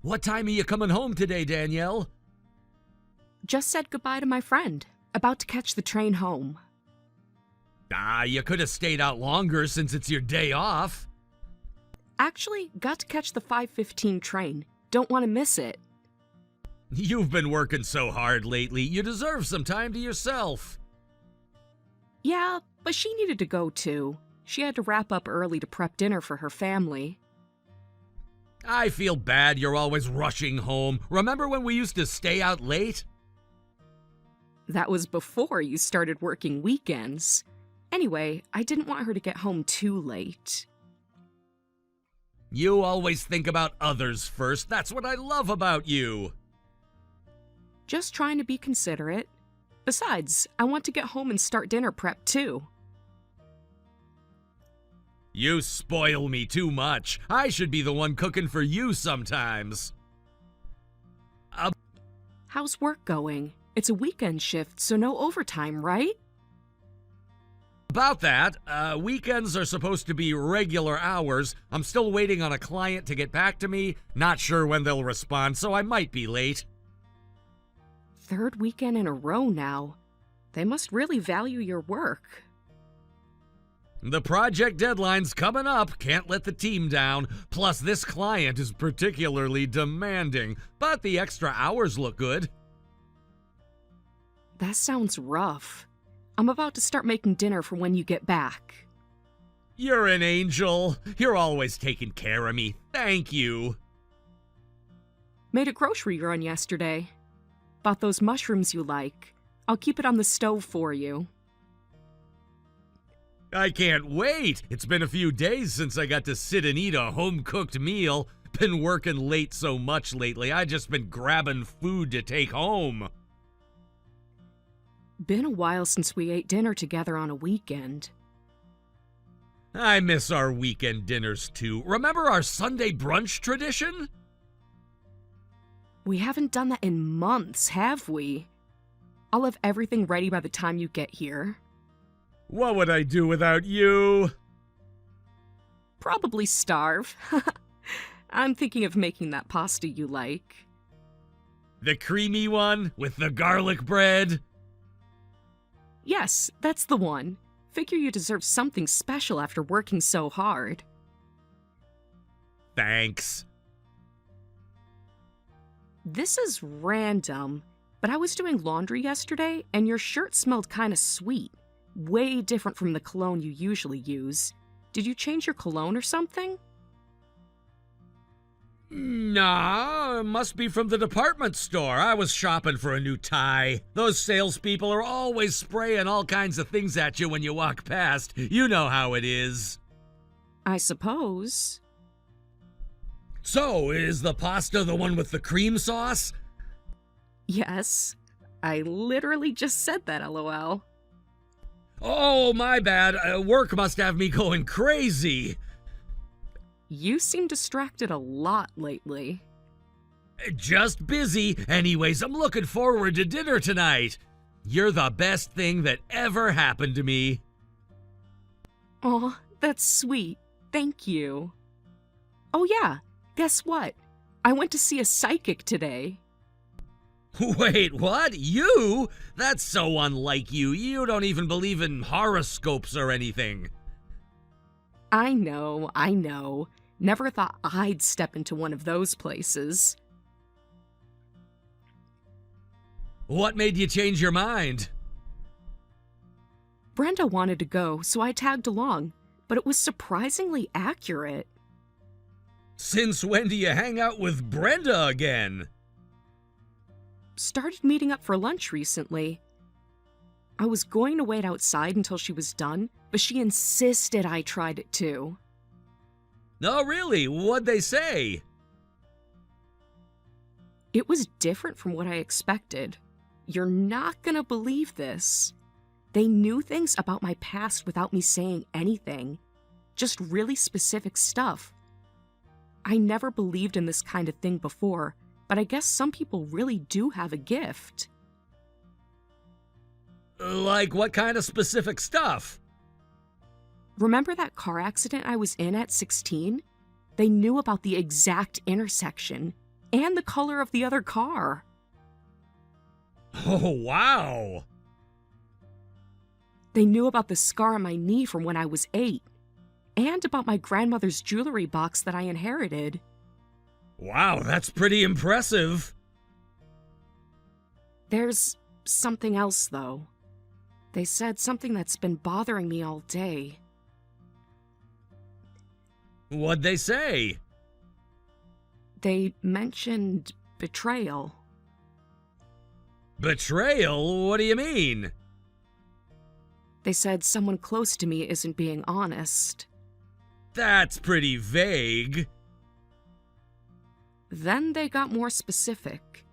What time are you coming home today, Danielle? Just said goodbye to my friend. About to catch the train home. You could have stayed out longer since it's your day off. Actually, got to catch the 5:15 train. Don't want to miss it. You've been working so hard lately, you deserve some time to yourself. Yeah, but she needed to go too. She had to wrap up early to prep dinner for her family. I feel bad you're always rushing home. Remember when we used to stay out late? That was before you started working weekends. Anyway, I didn't want her to get home too late. You always think about others first. That's what I love about you. Just trying to be considerate. Besides, I want to get home and start dinner prep too. You spoil me too much. I should be the one cooking for you sometimes. How's work going? It's a weekend shift, so no overtime, right? About that, weekends are supposed to be regular hours. I'm still waiting on a client to get back to me. Not sure when they'll respond, so I might be late. Third weekend in a row now. They must really value your work. The project deadline's coming up. Can't let the team down. Plus, this client is particularly demanding, but the extra hours look good. That sounds rough. I'm about to start making dinner for when you get back. You're an angel. You're always taking care of me. Thank you. Made a grocery run yesterday. Bought those mushrooms you like. I'll keep it on the stove for you. I can't wait. It's been a few days since I got to sit and eat a home-cooked meal. Been working late so much lately, I just been grabbing food to take home. Been a while since we ate dinner together on a weekend. I miss our weekend dinners too. Remember our Sunday brunch tradition? We haven't done that in months, have we? I'll have everything ready by the time you get here. What would I do without you? Probably starve. I'm thinking of making that pasta you like. The creamy one with the garlic bread? Yes, that's the one. Figure you deserve something special after working so hard. Thanks. This is random, but I was doing laundry yesterday and your shirt smelled kinda sweet. Way different from the cologne you usually use. Did you change your cologne or something? Nah, it must be from the department store. I was shopping for a new tie. Those salespeople are always spraying all kinds of things at you when you walk past. You know how it is. I suppose. So, is the pasta the one with the cream sauce? Yes. I literally just said that, LOL. Oh, my bad. Work must have me going crazy. You seem distracted a lot lately. Just busy. Anyways, I'm looking forward to dinner tonight. You're the best thing that ever happened to me. Aw, that's sweet. Thank you. Oh yeah, guess what? I went to see a psychic today. Wait, what? You? That's so unlike you. You don't even believe in horoscopes or anything. I know. Never thought I'd step into one of those places. What made you change your mind? Brenda wanted to go, so I tagged along, but it was surprisingly accurate. Since when do you hang out with Brenda again? Started meeting up for lunch recently. I was going to wait outside until she was done, but she insisted I tried it too. No, really? What'd they say? It was different from what I expected. You're not gonna believe this. They knew things about my past without me saying anything. Just really specific stuff. I never believed in this kind of thing before, but I guess some people really do have a gift. Like what kind of specific stuff? Remember that car accident I was in at 16? They knew about the exact intersection. and the color of the other car. Oh, wow! They knew about the scar on my knee from when I was 8, and about my grandmother's jewelry box that I inherited. Wow, that's pretty impressive. There's something else, though. They said something that's been bothering me all day. What'd they say? They mentioned betrayal. Betrayal? What do you mean? They said someone close to me isn't being honest. That's pretty vague. Then they got more specific.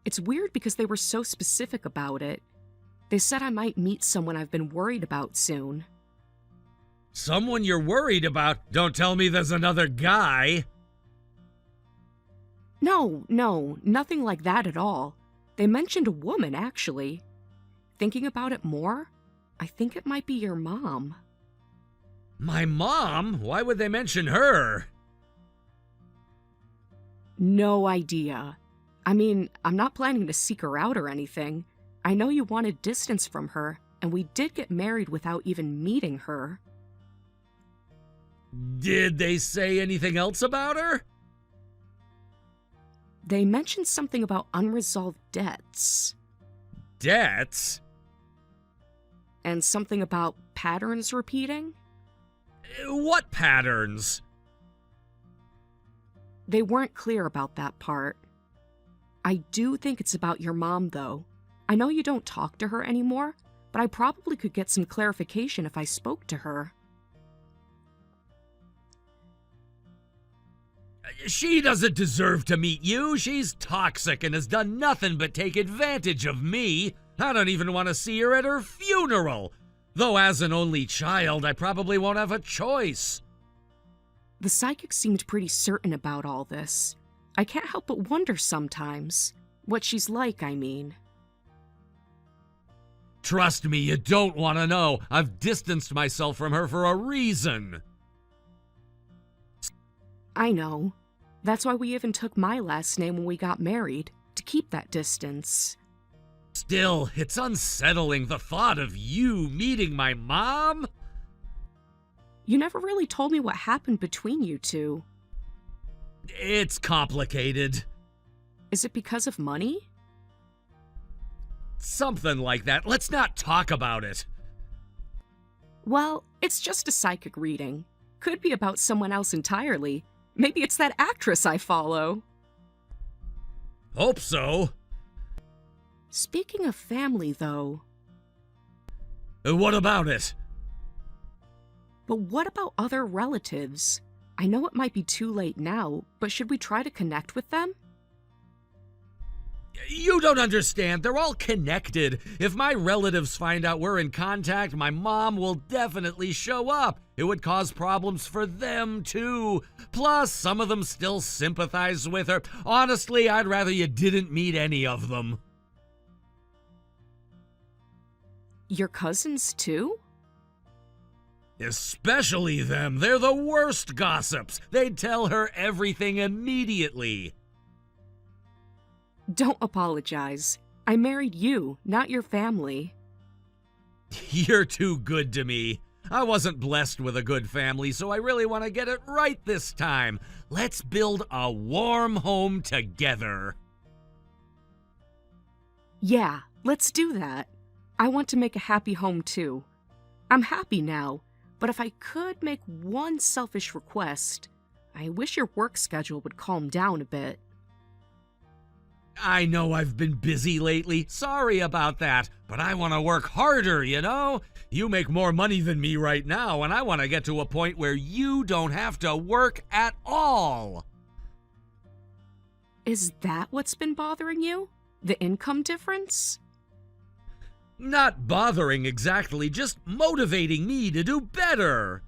It's weird because they were so specific about it. They said I might meet someone I've been worried about soon. Someone you're worried about? Don't tell me there's another guy. No, nothing like that at all. They mentioned a woman, actually. Thinking about it more, I think it might be your mom. My mom? Why would they mention her? No idea. I mean, I'm not planning to seek her out or anything. I know you wanted distance from her, and we did get married without even meeting her. Did they say anything else about her? They mentioned something about unresolved debts. Debts? And something about patterns repeating? What patterns? They weren't clear about that part. I do think it's about your mom, though. I know you don't talk to her anymore, but I probably could get some clarification if I spoke to her. She doesn't deserve to meet you. She's toxic and has done nothing but take advantage of me. I don't even want to see her at her funeral. Though as an only child, I probably won't have a choice. The psychic seemed pretty certain about all this. I can't help but wonder sometimes. What she's like, I mean. Trust me, you don't want to know. I've distanced myself from her for a reason. I know. That's why we even took my last name when we got married, to keep that distance. Still, it's unsettling the thought of you meeting my mom. You never really told me what happened between you two. It's complicated. Is it because of money? Something like that. Let's not talk about it. Well, it's just a psychic reading. Could be about someone else entirely. Maybe it's that actress I follow. Hope so. Speaking of family, though. What about it? But what about other relatives? I know it might be too late now, but should we try to connect with them? You don't understand. They're all connected. If my relatives find out we're in contact, my mom will definitely show up. It would cause problems for them, too. Plus, some of them still sympathize with her. Honestly, I'd rather you didn't meet any of them. Your cousins, too? Especially them. They're the worst gossips. They'd tell her everything immediately. Don't apologize. I married you, not your family. You're too good to me. I wasn't blessed with a good family, so I really want to get it right this time. Let's build a warm home together. Yeah, let's do that. I want to make a happy home too. I'm happy now, but if I could make one selfish request, I wish your work schedule would calm down a bit. I know I've been busy lately. Sorry about that, but I want to work harder, you know? You make more money than me right now, and I want to get to a point where you don't have to work at all. Is that what's been bothering you? The income difference? Not bothering exactly, just motivating me to do better.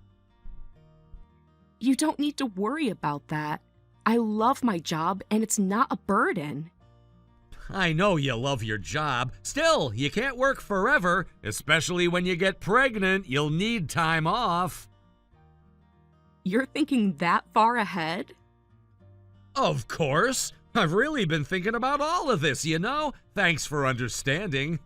You don't need to worry about that. I love my job, and it's not a burden. I know you love your job. Still, you can't work forever, especially when you get pregnant. You'll need time off. You're thinking that far ahead? Of course. I've really been thinking about all of this, you know? Thanks for understanding.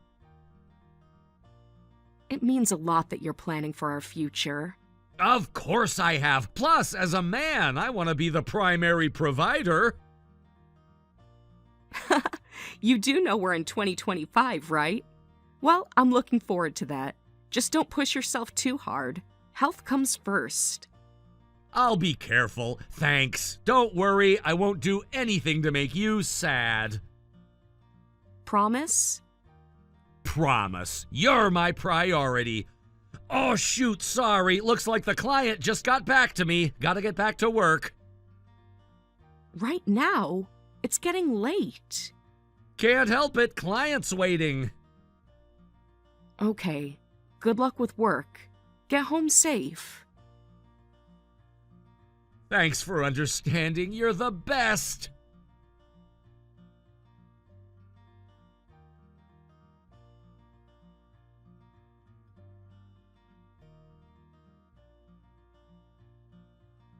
It means a lot that you're planning for our future. Of course I have. Plus, as a man, I want to be the primary provider. You do know we're in 2025, right? Well, I'm looking forward to that. Just don't push yourself too hard. Health comes first. I'll be careful. Thanks. Don't worry, I won't do anything to make you sad. Promise? Promise. You're my priority. Oh, shoot, sorry. Looks like the client just got back to me. Gotta get back to work. Right now? It's getting late. Can't help it. Client's waiting. Okay. Good luck with work. Get home safe. Thanks for understanding. You're the best.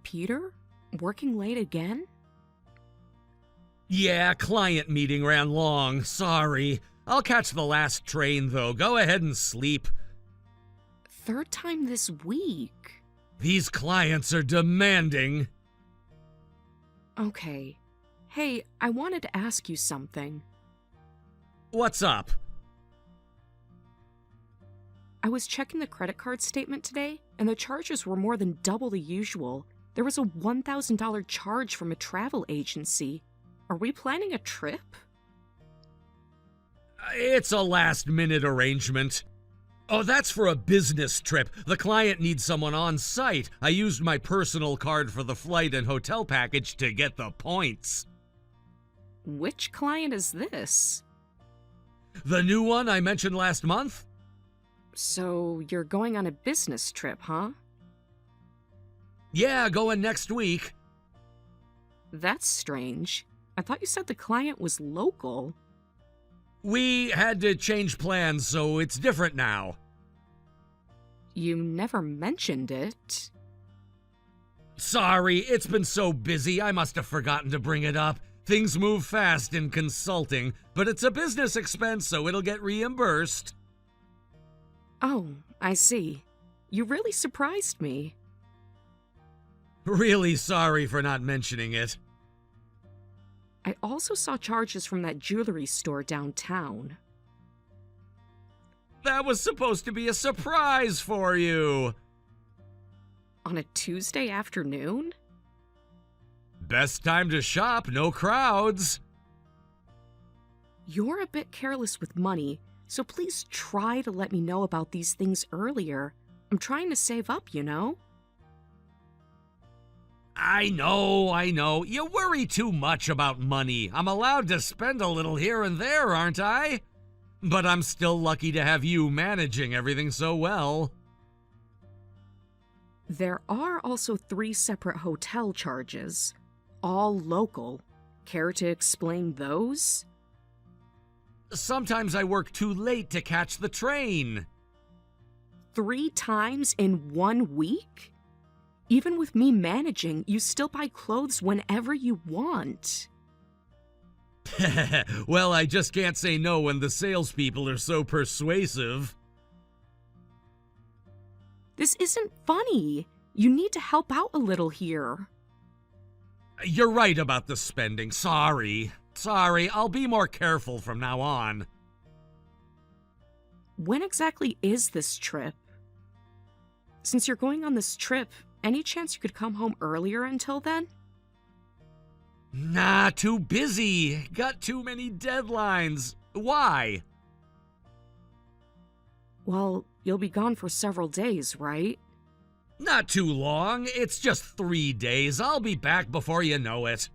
Peter? Working late again? Yeah, client meeting ran long. Sorry. I'll catch the last train, though. Go ahead and sleep. Third time this week. These clients are demanding. Okay. Hey, I wanted to ask you something. What's up? I was checking the credit card statement today, and the charges were more than double the usual. There was a $1,000 charge from a travel agency. Are we planning a trip? It's a last-minute arrangement. Oh, that's for a business trip. The client needs someone on site. I used my personal card for the flight and hotel package to get the points. Which client is this? The new one I mentioned last month? So, you're going on a business trip, huh? Yeah, going next week. That's strange. I thought you said the client was local. We had to change plans, so it's different now. You never mentioned it. Sorry, it's been so busy, I must have forgotten to bring it up. Things move fast in consulting, but it's a business expense, so it'll get reimbursed. Oh, I see. You really surprised me. Really sorry for not mentioning it. I also saw charges from that jewelry store downtown. That was supposed to be a surprise for you. On a Tuesday afternoon? Best time to shop, no crowds. You're a bit careless with money, so please try to let me know about these things earlier. I'm trying to save up, you know? I know. You worry too much about money. I'm allowed to spend a little here and there, aren't I? But I'm still lucky to have you managing everything so well. There are also 3 separate hotel charges, all local. Care to explain those? Sometimes I work too late to catch the train. 3 times in 1 week? Even with me managing, you still buy clothes whenever you want. Well, I just can't say no when the salespeople are so persuasive. This isn't funny. You need to help out a little here. You're right about the spending. Sorry, I'll be more careful from now on. When exactly is this trip? Since you're going on this trip, any chance you could come home earlier until then? Nah, too busy. Got too many deadlines. Why? Well, you'll be gone for several days, right? Not too long. It's just 3 days. I'll be back before you know it.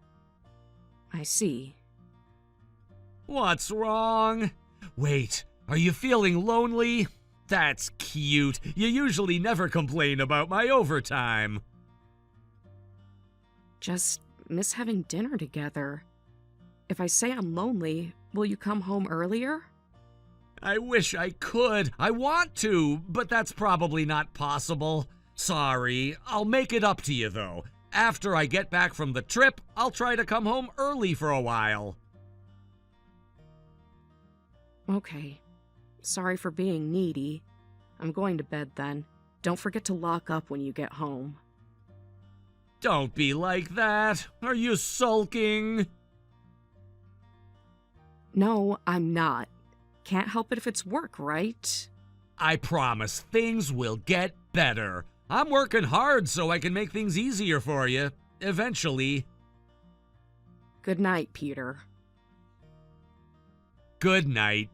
I see. What's wrong? Wait, are you feeling lonely? That's cute. You usually never complain about my overtime. Just miss having dinner together. If I say I'm lonely, will you come home earlier? I wish I could. I want to, but that's probably not possible. Sorry. I'll make it up to you, though. after I get back from the trip, I'll try to come home early for a while. Okay. Sorry for being needy. I'm going to bed then. Don't forget to lock up when you get home. Don't be like that. Are you sulking? No, I'm not. Can't help it if it's work, right? I promise things will get better. I'm working hard so I can make things easier for you. Eventually. Good night, Peter. Good night.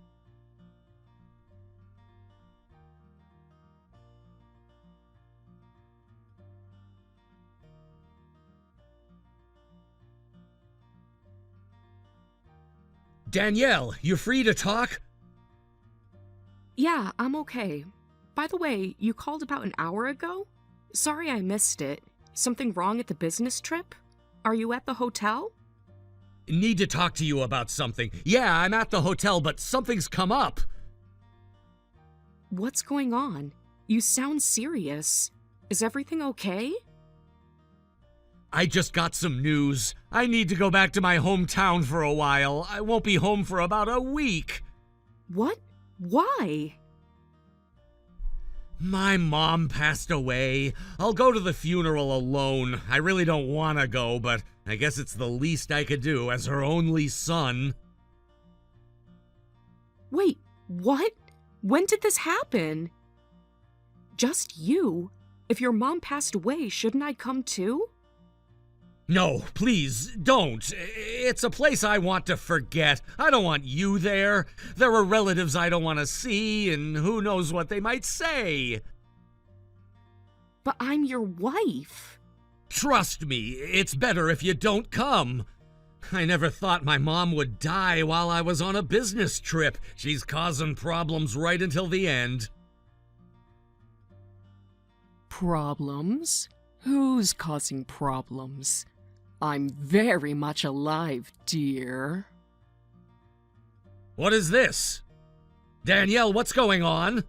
Danielle, you free to talk? Yeah, I'm okay. By the way, you called about an hour ago? Sorry I missed it. Something wrong at the business trip? Are you at the hotel? Need to talk to you about something. Yeah, I'm at the hotel, but something's come up. What's going on? You sound serious. Is everything okay? I just got some news. I need to go back to my hometown for a while. I won't be home for about a week. What? Why? My mom passed away. I'll go to the funeral alone. I really don't want to go, but I guess it's the least I could do as her only son. Wait, what? When did this happen? Just you? If your mom passed away, shouldn't I come too? No, please, don't. It's a place I want to forget. I don't want you there. There are relatives I don't want to see, and who knows what they might say. But I'm your wife. Trust me, it's better if you don't come. I never thought my mom would die while I was on a business trip. She's causing problems right until the end. Problems? Who's causing problems? I'm very much alive, dear. What is this? Danielle, what's going on?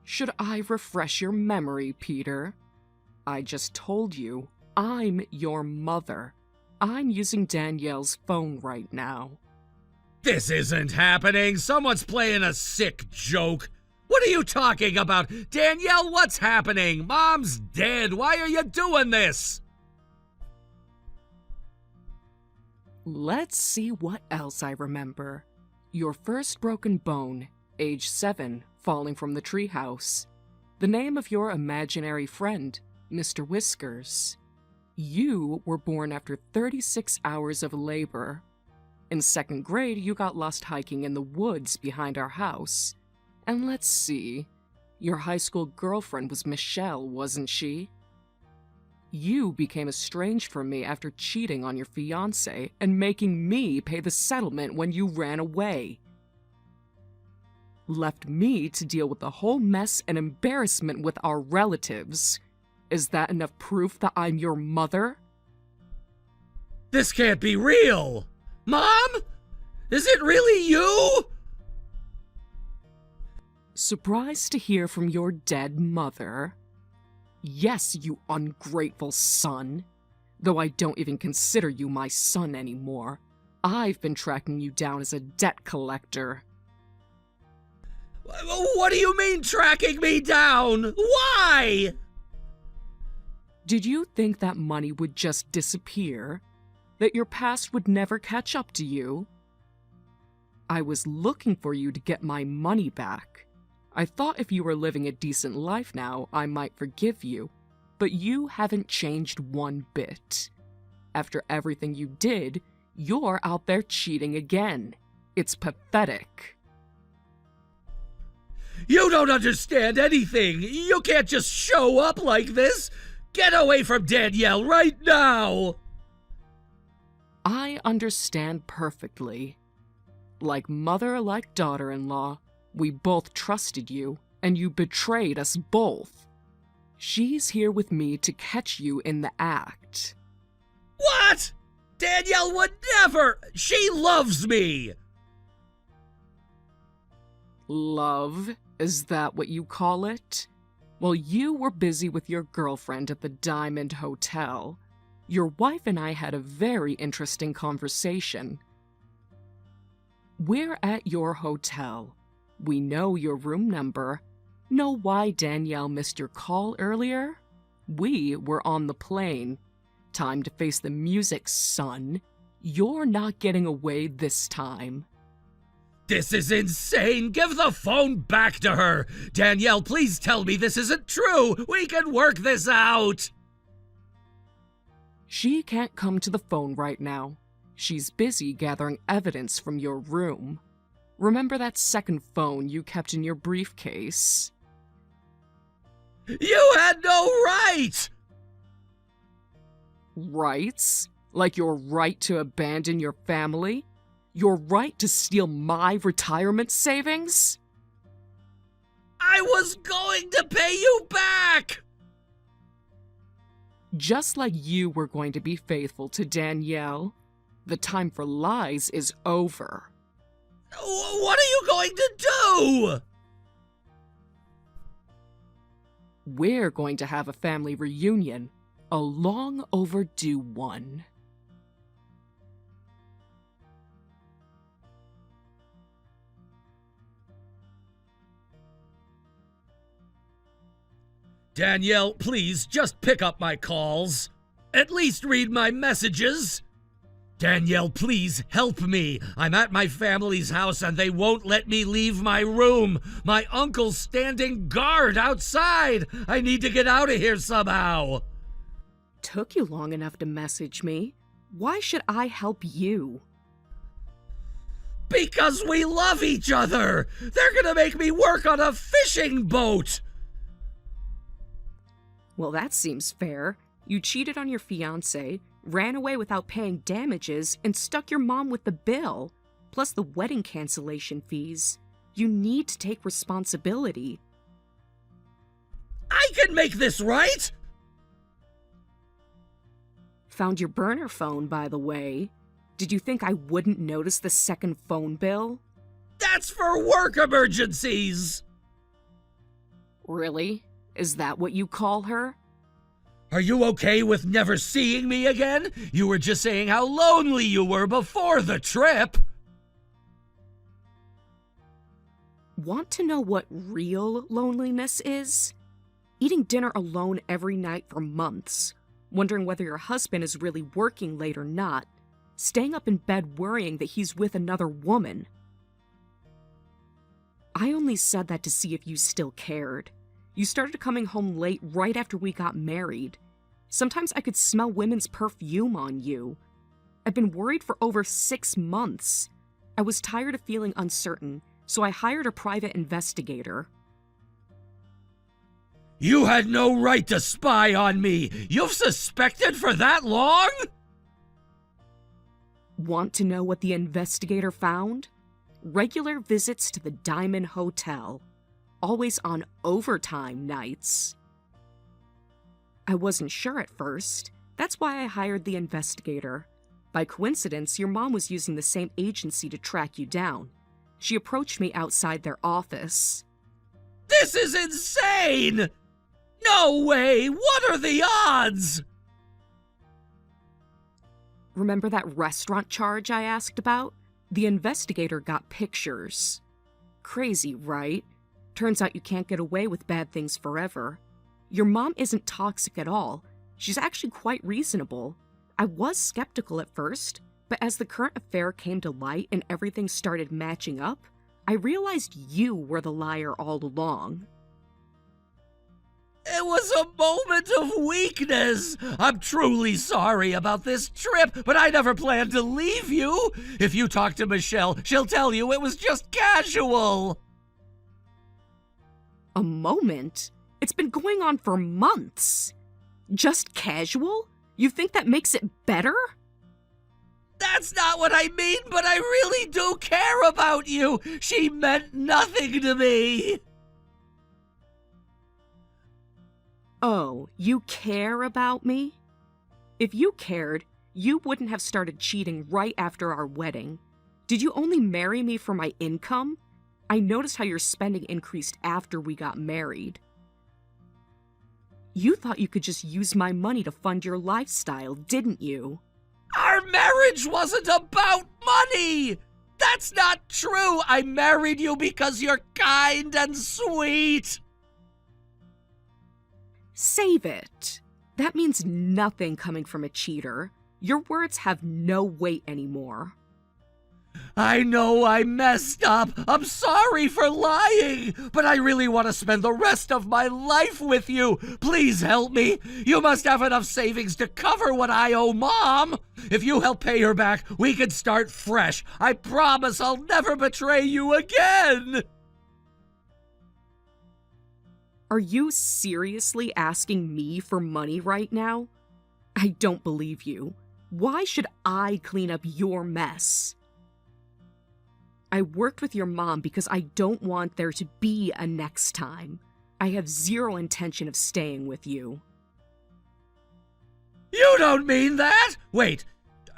Should I refresh your memory, Peter? I just told you, I'm your mother. I'm using Danielle's phone right now. This isn't happening. Someone's playing a sick joke. What are you talking about? Danielle, what's happening? Mom's dead. Why are you doing this? Let's see what else I remember. Your first broken bone, age 7, falling from the treehouse. The name of your imaginary friend, Mr. Whiskers. You were born after 36 hours of labor. In 2nd grade, you got lost hiking in the woods behind our house. And let's see, your high school girlfriend was Michelle, wasn't she? You became estranged from me after cheating on your fiancé and making me pay the settlement when you ran away. Left me to deal with the whole mess and embarrassment with our relatives. Is that enough proof that I'm your mother? This can't be real. Mom? Is it really you? Surprised to hear from your dead mother. Yes, you ungrateful son. Though I don't even consider you my son anymore. I've been tracking you down as a debt collector. What do you mean tracking me down? Why? Did you think that money would just disappear? That your past would never catch up to you? I was looking for you to get my money back. I thought if you were living a decent life now, I might forgive you, but you haven't changed one bit. After everything you did, you're out there cheating again. It's pathetic. You don't understand anything. You can't just show up like this. Get away from Danielle right now. I understand perfectly. Like mother, like daughter-in-law, we both trusted you, and you betrayed us both. She's here with me to catch you in the act. What? Danielle would never! She loves me! Love? Is that what you call it? While you were busy with your girlfriend at the Diamond Hotel, your wife and I had a very interesting conversation. We're at your hotel. We know your room number. Know why Danielle missed your call earlier? We were on the plane. Time to face the music, son. You're not getting away this time. This is insane! Give the phone back to her! Danielle, please tell me this isn't true! We can work this out! She can't come to the phone right now. She's busy gathering evidence from your room. Remember that second phone you kept in your briefcase? You had no right! Rights? Like your right to abandon your family? Your right to steal my retirement savings? I was going to pay you back! Just like you were going to be faithful to Danielle, the time for lies is over. What are you going to do? We're going to have a family reunion, a long overdue one. Danielle, please, just pick up my calls. At least read my messages. Danielle, please, help me. I'm at my family's house and they won't let me leave my room. My uncle's standing guard outside. I need to get out of here somehow. Took you long enough to message me. Why should I help you? Because we love each other. They're gonna make me work on a fishing boat. Well, that seems fair. You cheated on your fiancé, ran away without paying damages, and stuck your mom with the bill, plus the wedding cancellation fees. You need to take responsibility. I can make this right! Found your burner phone, by the way. Did you think I wouldn't notice the second phone bill? That's for work emergencies! Really? Is that what you call her? Are you okay with never seeing me again? You were just saying how lonely you were before the trip. Want to know what real loneliness is? Eating dinner alone every night for months, wondering whether your husband is really working late or not, staying up in bed worrying that he's with another woman. I only said that to see if you still cared. You started coming home late right after we got married. Sometimes I could smell women's perfume on you. I've been worried for over 6 months. I was tired of feeling uncertain, so I hired a private investigator. You had no right to spy on me! You've suspected for that long?! Want to know what the investigator found? Regular visits to the Diamond Hotel. Always on overtime nights. I wasn't sure at first. That's why I hired the investigator. By coincidence, your mom was using the same agency to track you down. She approached me outside their office. This is insane! No way! What are the odds? Remember that restaurant charge I asked about? The investigator got pictures. Crazy, right? Turns out you can't get away with bad things forever. Your mom isn't toxic at all. She's actually quite reasonable. I was skeptical at first, but as the current affair came to light and everything started matching up, I realized you were the liar all along. It was a moment of weakness. I'm truly sorry about this trip, but I never planned to leave you. If you talk to Michelle, she'll tell you it was just casual. A moment? It's been going on for months. Just casual? You think that makes it better? That's not what I mean, but I really do care about you. She meant nothing to me. Oh, you care about me? If you cared, you wouldn't have started cheating right after our wedding. Did you only marry me for my income? I noticed how your spending increased after we got married. You thought you could just use my money to fund your lifestyle, didn't you? Our marriage wasn't about money! That's not true! I married you because you're kind and sweet! Save it. That means nothing coming from a cheater. Your words have no weight anymore. I know I messed up. I'm sorry for lying, but I really want to spend the rest of my life with you. Please help me. You must have enough savings to cover what I owe Mom. If you help pay her back, we can start fresh. I promise I'll never betray you again. Are you seriously asking me for money right now? I don't believe you. Why should I clean up your mess? I worked with your mom because I don't want there to be a next time. I have zero intention of staying with you. You don't mean that! Wait,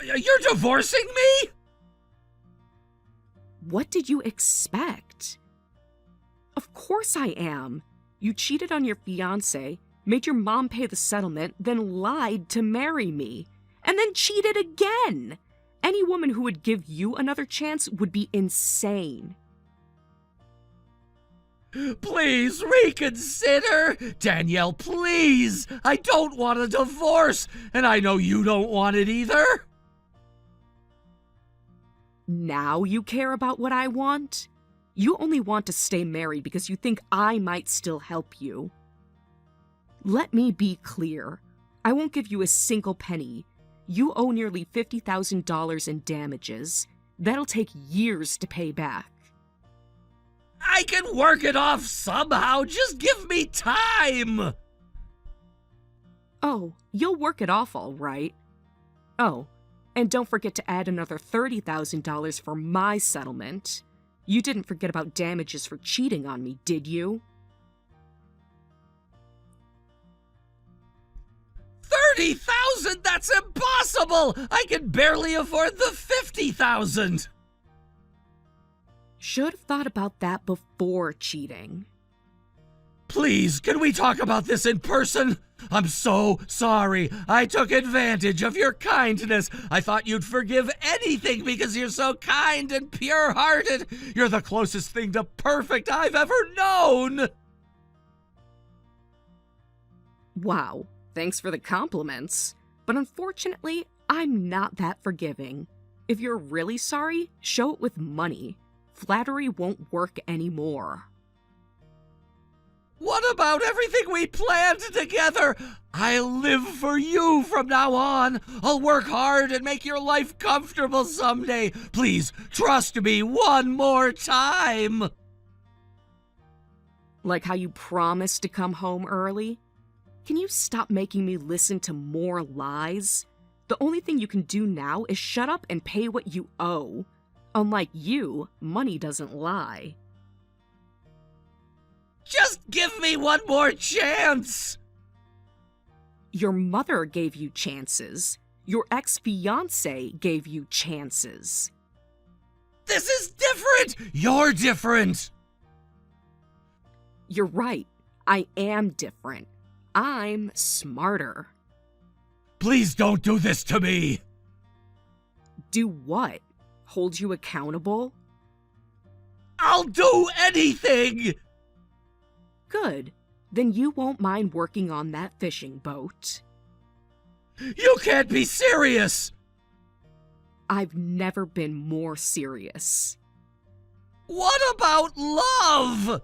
you're divorcing me? What did you expect? Of course I am. You cheated on your fiancé, made your mom pay the settlement, then lied to marry me, and then cheated again. Any woman who would give you another chance would be insane. Please reconsider! Danielle, please! I don't want a divorce, and I know you don't want it either! Now you care about what I want? You only want to stay married because you think I might still help you. Let me be clear. I won't give you a single penny. You owe nearly $50,000 in damages. That'll take years to pay back. I can work it off somehow. Just give me time. Oh, you'll work it off all right. Oh, and don't forget to add another $30,000 for my settlement. You didn't forget about damages for cheating on me, did you? 30,000? That's impossible! I can barely afford the 50,000! Should have thought about that before cheating. Please, can we talk about this in person? I'm so sorry. I took advantage of your kindness. I thought you'd forgive anything because you're so kind and pure-hearted. You're the closest thing to perfect I've ever known. Wow, thanks for the compliments. But unfortunately, I'm not that forgiving. If you're really sorry, show it with money. Flattery won't work anymore. What about everything we planned together? I'll live for you from now on. I'll work hard and make your life comfortable someday. Please, trust me one more time. Like how you promised to come home early? Can you stop making me listen to more lies? The only thing you can do now is shut up and pay what you owe. Unlike you, money doesn't lie. Just give me one more chance! Your mother gave you chances. Your ex-fiancé gave you chances. This is different! You're different! You're right. I am different. I'm smarter. Please don't do this to me! Do what? Hold you accountable? I'll do anything! Good. Then you won't mind working on that fishing boat. You can't be serious! I've never been more serious. What about love?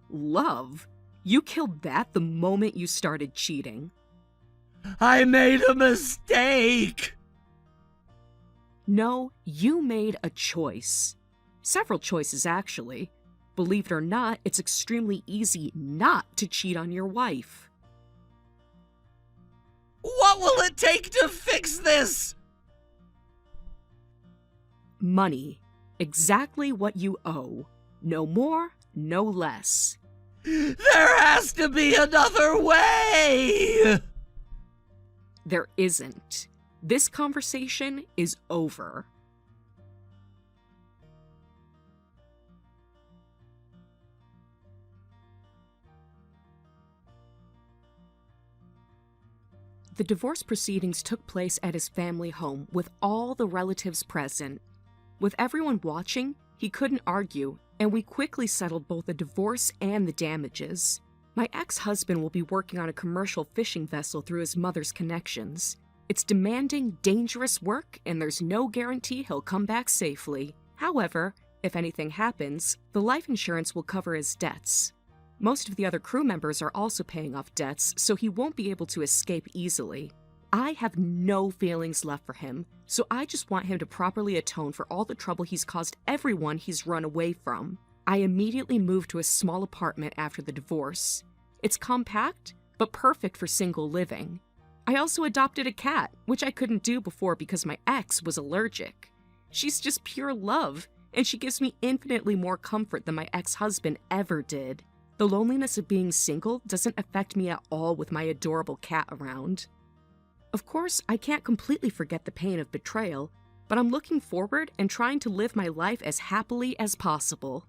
Love? You killed that the moment you started cheating. I made a mistake! No, you made a choice. Several choices, actually. Believe it or not, it's extremely easy not to cheat on your wife. What will it take to fix this? Money. Exactly what you owe. No more, no less. There has to be another way! There isn't. This conversation is over. The divorce proceedings took place at his family home with all the relatives present. With everyone watching, he couldn't argue, and we quickly settled both the divorce and the damages. My ex-husband will be working on a commercial fishing vessel through his mother's connections. It's demanding, dangerous work, and there's no guarantee he'll come back safely. However, if anything happens, the life insurance will cover his debts. Most of the other crew members are also paying off debts, so he won't be able to escape easily. I have no feelings left for him, so I just want him to properly atone for all the trouble he's caused everyone he's run away from. I immediately moved to a small apartment after the divorce. It's compact, but perfect for single living. I also adopted a cat, which I couldn't do before because my ex was allergic. She's just pure love, and she gives me infinitely more comfort than my ex-husband ever did. The loneliness of being single doesn't affect me at all with my adorable cat around. Of course, I can't completely forget the pain of betrayal, but I'm looking forward and trying to live my life as happily as possible.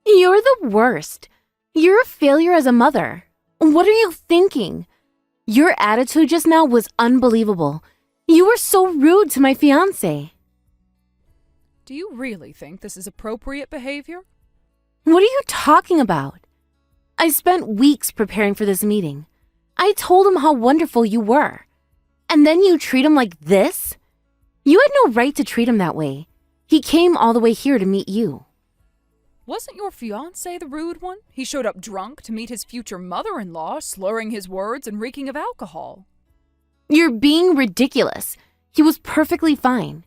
You're the worst. You're a failure as a mother. What are you thinking? Your attitude just now was unbelievable. You were so rude to my fiancé. Do you really think this is appropriate behavior? What are you talking about? I spent weeks preparing for this meeting. I told him how wonderful you were. And then you treat him like this? You had no right to treat him that way. He came all the way here to meet you. Wasn't your fiancé the rude one? He showed up drunk to meet his future mother-in-law, slurring his words and reeking of alcohol. You're being ridiculous. He was perfectly fine.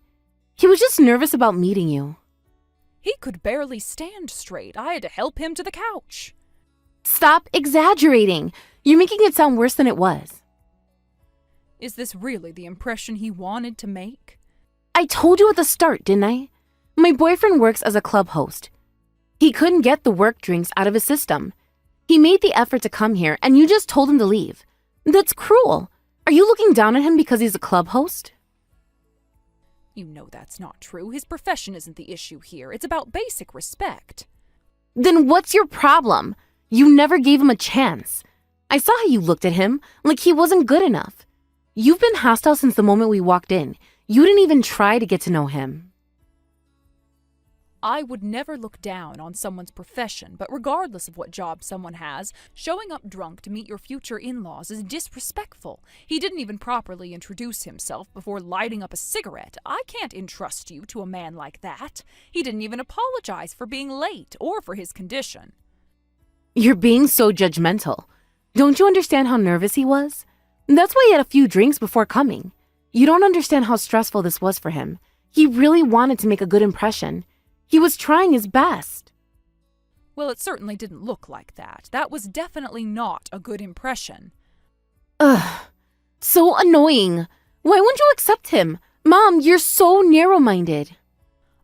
He was just nervous about meeting you. He could barely stand straight. I had to help him to the couch. Stop exaggerating. You're making it sound worse than it was. Is this really the impression he wanted to make? I told you at the start, didn't I? My boyfriend works as a club host. He couldn't get the work drinks out of his system. He made the effort to come here, and you just told him to leave. That's cruel. Are you looking down at him because he's a club host? You know that's not true. His profession isn't the issue here. It's about basic respect. Then what's your problem? You never gave him a chance. I saw how you looked at him, like he wasn't good enough. You've been hostile since the moment we walked in. You didn't even try to get to know him. I would never look down on someone's profession, but regardless of what job someone has, showing up drunk to meet your future in-laws is disrespectful. He didn't even properly introduce himself before lighting up a cigarette. I can't entrust you to a man like that. He didn't even apologize for being late or for his condition. You're being so judgmental. Don't you understand how nervous he was? That's why he had a few drinks before coming. You don't understand how stressful this was for him. He really wanted to make a good impression. He was trying his best. Well, it certainly didn't look like that. That was definitely not a good impression. Ugh, so annoying. Why wouldn't you accept him? Mom, you're so narrow-minded.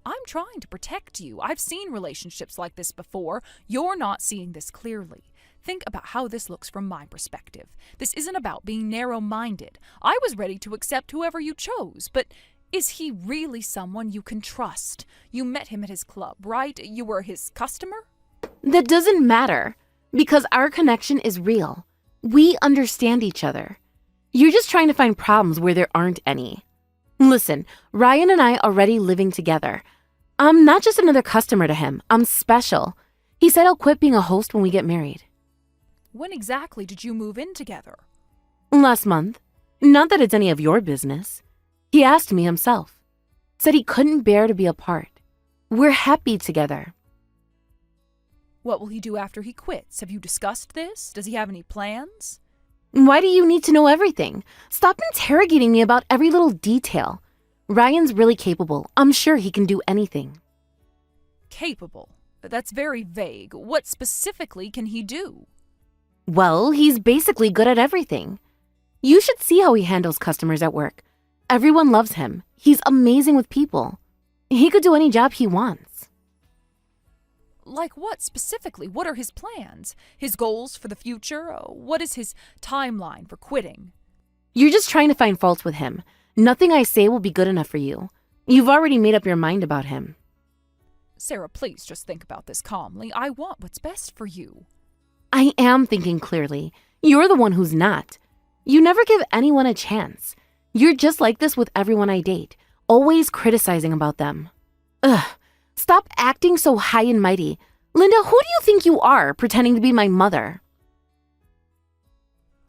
I'm trying to protect you. I've seen relationships like this before. You're not seeing this clearly. Think about how this looks from my perspective. This isn't about being narrow-minded. I was ready to accept whoever you chose, but is he really someone you can trust? You met him at his club, right? You were his customer? That doesn't matter, because our connection is real. We understand each other. You're just trying to find problems where there aren't any. Listen, Ryan and I are already living together. I'm not just another customer to him. I'm special. He said I'll quit being a host when we get married. When exactly did you move in together? Last month. Not that it's any of your business. He asked me himself. Said he couldn't bear to be apart. We're happy together. What will he do after he quits? Have you discussed this? Does he have any plans? Why do you need to know everything? Stop interrogating me about every little detail. Ryan's really capable. I'm sure he can do anything. Capable? That's very vague. What specifically can he do? Well, he's basically good at everything. You should see how he handles customers at work. Everyone loves him. He's amazing with people. He could do any job he wants. Like what specifically? What are his plans? His goals for the future? What is his timeline for quitting? You're just trying to find faults with him. Nothing I say will be good enough for you. You've already made up your mind about him. Sarah, please just think about this calmly. I want what's best for you. I am thinking clearly. You're the one who's not. You never give anyone a chance. You're just like this with everyone I date, always criticizing about them. Ugh, stop acting so high and mighty. Linda, who do you think you are, pretending to be my mother?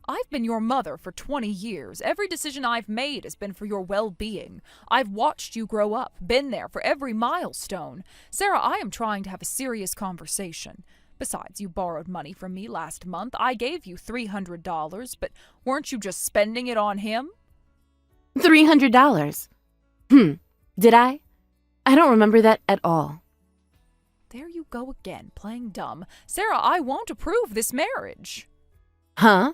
I've been your mother for 20 years. Every decision I've made has been for your well-being. I've watched you grow up, been there for every milestone. Sarah, I am trying to have a serious conversation. Besides, you borrowed money from me last month. I gave you $300, but weren't you just spending it on him? $300? Did I? I don't remember that at all. There you go again, playing dumb. Sarah, I won't approve this marriage. Huh?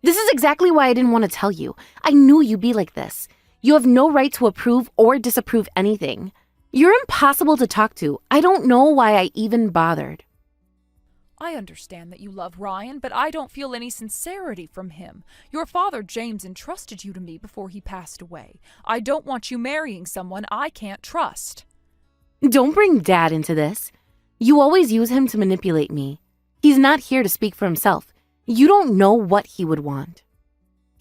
This is exactly why I didn't want to tell you. I knew you'd be like this. You have no right to approve or disapprove anything. You're impossible to talk to. I don't know why I even bothered. I understand that you love Ryan, but I don't feel any sincerity from him. Your father, James, entrusted you to me before he passed away. I don't want you marrying someone I can't trust. Don't bring Dad into this. You always use him to manipulate me. He's not here to speak for himself. You don't know what he would want.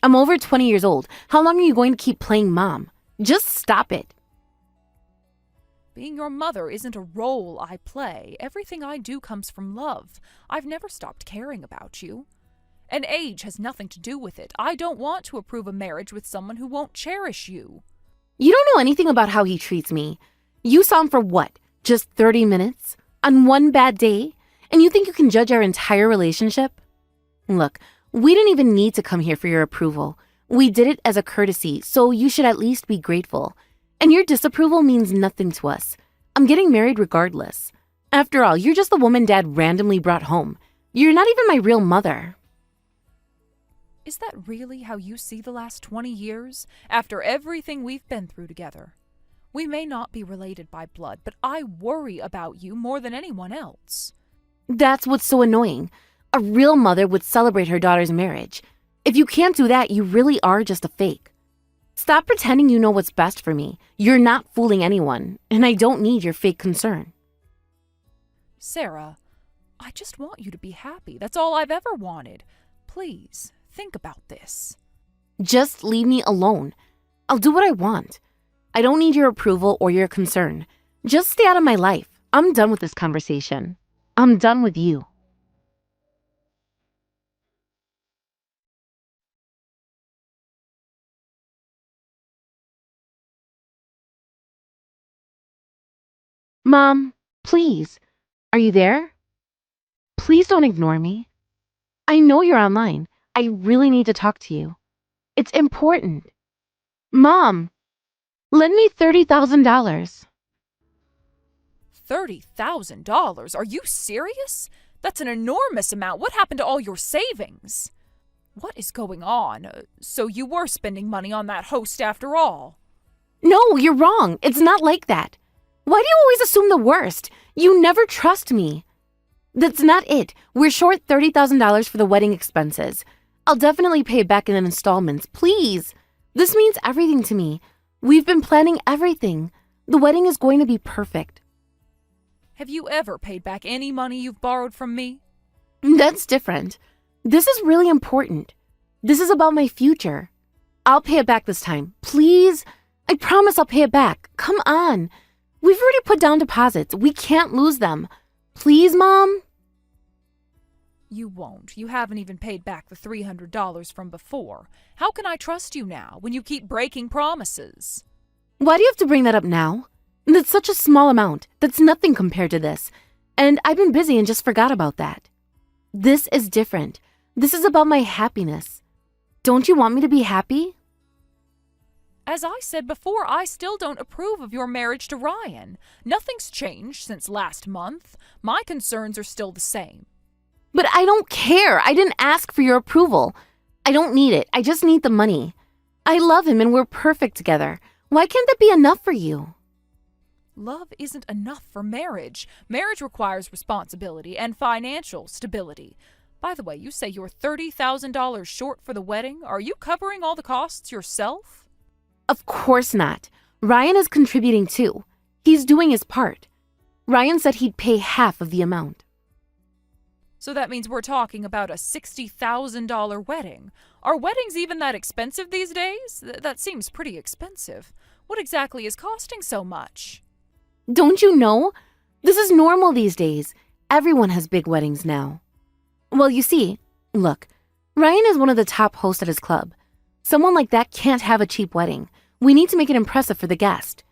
I'm over 20 years old. How long are you going to keep playing mom? Just stop it. Being your mother isn't a role I play. Everything I do comes from love. I've never stopped caring about you. And age has nothing to do with it. I don't want to approve a marriage with someone who won't cherish you. You don't know anything about how he treats me. You saw him for what? Just 30 minutes? On one bad day? And you think you can judge our entire relationship? Look, we didn't even need to come here for your approval. We did it as a courtesy, so you should at least be grateful. And your disapproval means nothing to us. I'm getting married regardless. After all, you're just the woman Dad randomly brought home. You're not even my real mother. Is that really how you see the last 20 years? After everything we've been through together? We may not be related by blood, but I worry about you more than anyone else. That's what's so annoying. A real mother would celebrate her daughter's marriage. If you can't do that, you really are just a fake. Stop pretending you know what's best for me. You're not fooling anyone, and I don't need your fake concern. Sarah, I just want you to be happy. That's all I've ever wanted. Please, think about this. Just leave me alone. I'll do what I want. I don't need your approval or your concern. Just stay out of my life. I'm done with this conversation. I'm done with you. Mom, please. Are you there? Please don't ignore me. I know you're online. I really need to talk to you. It's important. Mom, lend me $30,000. $30,000? Are you serious? That's an enormous amount. What happened to all your savings? What is going on? So you were spending money on that host after all? No, you're wrong. It's not like that. Why do you always assume the worst? You never trust me. That's not it. We're short $30,000 for the wedding expenses. I'll definitely pay it back in installments. Please. This means everything to me. We've been planning everything. The wedding is going to be perfect. Have you ever paid back any money you've borrowed from me? That's different. This is really important. This is about my future. I'll pay it back this time. Please. I promise I'll pay it back. Come on. We've already put down deposits. We can't lose them. Please, Mom? You won't. You haven't even paid back the $300 from before. How can I trust you now when you keep breaking promises? Why do you have to bring that up now? That's such a small amount. That's nothing compared to this. And I've been busy and just forgot about that. This is different. This is about my happiness. Don't you want me to be happy? As I said before, I still don't approve of your marriage to Ryan. Nothing's changed since last month. My concerns are still the same. But I don't care. I didn't ask for your approval. I don't need it. I just need the money. I love him and we're perfect together. Why can't that be enough for you? Love isn't enough for marriage. Marriage requires responsibility and financial stability. By the way, you say you're $30,000 short for the wedding. Are you covering all the costs yourself? Of course not. Ryan is contributing too. He's doing his part. Ryan said he'd pay half of the amount. So that means we're talking about a $60,000 wedding. Are weddings even that expensive these days? That seems pretty expensive. What exactly is costing so much? Don't you know? This is normal these days. Everyone has big weddings now. Well, you see, look, Ryan is one of the top hosts at his club. Someone like that can't have a cheap wedding. We need to make it impressive for the guest.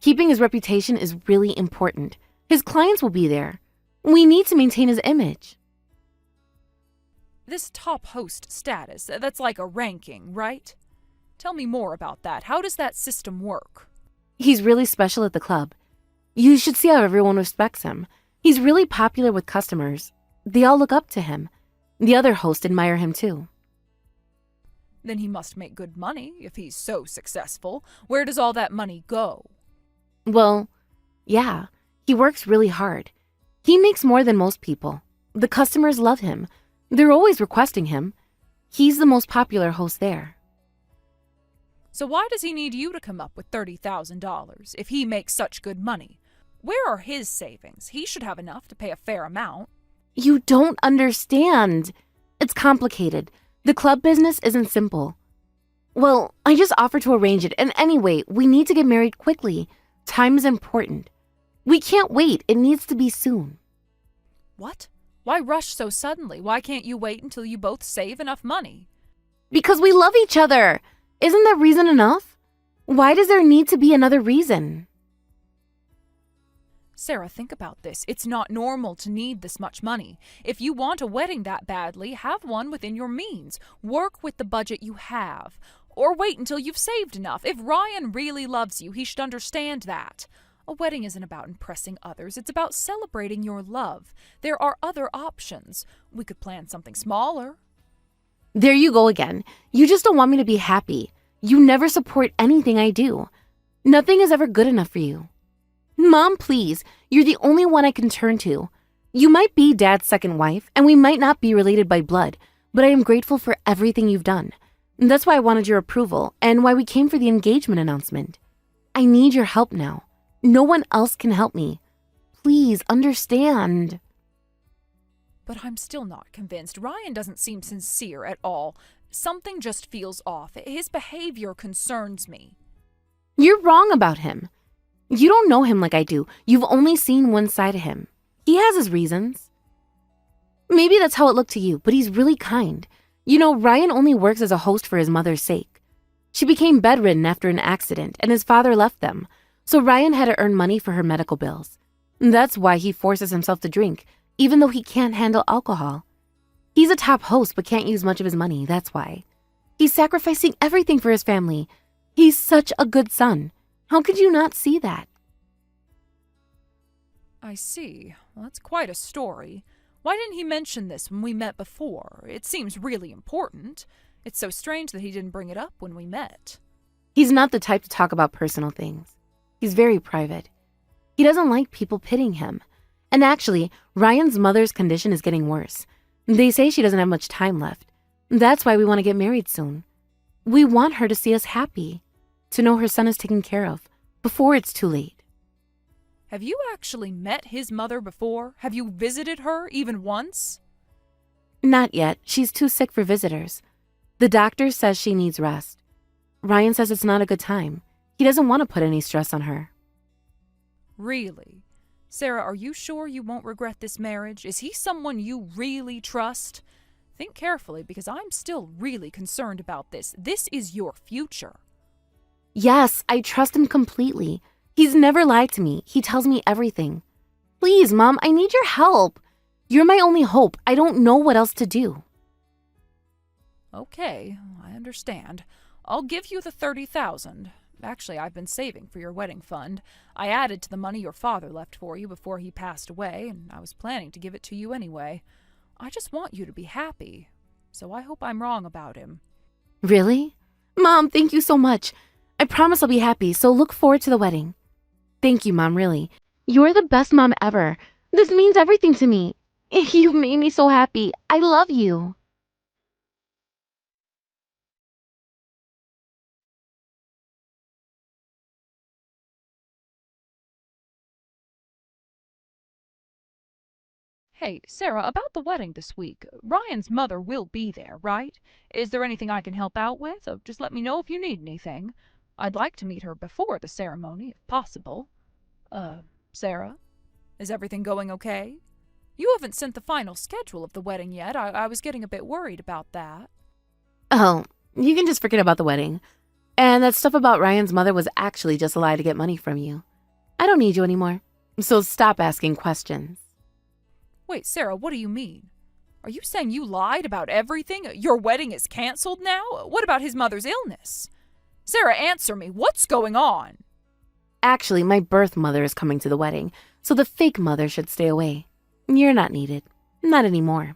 Keeping his reputation is really important. His clients will be there. We need to maintain his image. This top host status, that's like a ranking, right? Tell me more about that. How does that system work? He's really special at the club. You should see how everyone respects him. He's really popular with customers. They all look up to him. The other hosts admire him too. Then he must make good money if he's so successful. Where does all that money go? Well, yeah, he works really hard. He makes more than most people. The customers love him. They're always requesting him. He's the most popular host there. So why does he need you to come up with $30,000 if he makes such good money? Where are his savings? He should have enough to pay a fair amount. You don't understand. It's complicated. The club business isn't simple. Well, I just offered to arrange it, and anyway, we need to get married quickly. Time is important. We can't wait. It needs to be soon. What? Why rush so suddenly? Why can't you wait until you both save enough money? Because we love each other. Isn't that reason enough? Why does there need to be another reason? Sarah, think about this. It's not normal to need this much money. If you want a wedding that badly, have one within your means. Work with the budget you have. Or wait until you've saved enough. If Ryan really loves you, he should understand that. A wedding isn't about impressing others. It's about celebrating your love. There are other options. We could plan something smaller. There you go again. You just don't want me to be happy. You never support anything I do. Nothing is ever good enough for you. Mom, please. You're the only one I can turn to. You might be Dad's second wife, and we might not be related by blood, but I am grateful for everything you've done. That's why I wanted your approval, and why we came for the engagement announcement. I need your help now. No one else can help me. Please understand. But I'm still not convinced. Ryan doesn't seem sincere at all. Something just feels off. His behavior concerns me. You're wrong about him. You don't know him like I do. You've only seen one side of him. He has his reasons. Maybe that's how it looked to you, but he's really kind. You know, Ryan only works as a host for his mother's sake. She became bedridden after an accident, and his father left them. So Ryan had to earn money for her medical bills. That's why he forces himself to drink, even though he can't handle alcohol. He's a top host but can't use much of his money, that's why. He's sacrificing everything for his family. He's such a good son. How could you not see that? I see. Well, that's quite a story. Why didn't he mention this when we met before? It seems really important. It's so strange that he didn't bring it up when we met. He's not the type to talk about personal things. He's very private. He doesn't like people pitying him. And actually, Ryan's mother's condition is getting worse. They say she doesn't have much time left. That's why we want to get married soon. We want her to see us happy, to know her son is taken care of, before it's too late. Have you actually met his mother before? Have you visited her even once? Not yet. She's too sick for visitors. The doctor says she needs rest. Ryan says it's not a good time. He doesn't want to put any stress on her. Really? Sarah, are you sure you won't regret this marriage? Is he someone you really trust? Think carefully, because I'm still really concerned about this. This is your future. Yes, I trust him completely. He's never lied to me. He tells me everything. Please, Mom, I need your help. You're my only hope. I don't know what else to do. Okay, I understand. I'll give you the $30,000. Actually, I've been saving for your wedding fund. I added to the money your father left for you before he passed away, and I was planning to give it to you anyway. I just want you to be happy, so I hope I'm wrong about him. Really? Mom, thank you so much. I promise I'll be happy, so look forward to the wedding. Thank you, Mom, really. You're the best mom ever. This means everything to me. You made me so happy. I love you. Hey, Sarah, about the wedding this week. Ryan's mother will be there, right? Is there anything I can help out with? Just let me know if you need anything. I'd like to meet her before the ceremony, if possible. Sarah, is everything going okay? You haven't sent the final schedule of the wedding yet. I was getting a bit worried about that. Oh, you can just forget about the wedding. And that stuff about Ryan's mother was actually just a lie to get money from you. I don't need you anymore, so stop asking questions. Wait, Sarah, what do you mean? Are you saying you lied about everything? Your wedding is canceled now? What about his mother's illness? Sarah, answer me. What's going on? Actually, my birth mother is coming to the wedding, so the fake mother should stay away. You're not needed. Not anymore.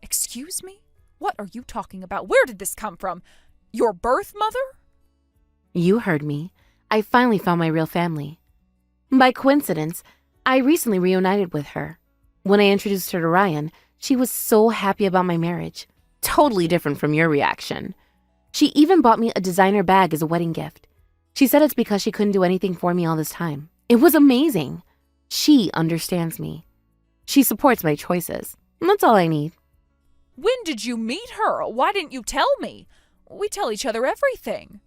Excuse me? What are you talking about? Where did this come from? Your birth mother? You heard me. I finally found my real family. By coincidence, I recently reunited with her. When I introduced her to Ryan, she was so happy about my marriage. Totally different from your reaction. She even bought me a designer bag as a wedding gift. She said it's because she couldn't do anything for me all this time. It was amazing. She understands me. She supports my choices. That's all I need. When did you meet her? Why didn't you tell me? We tell each other everything.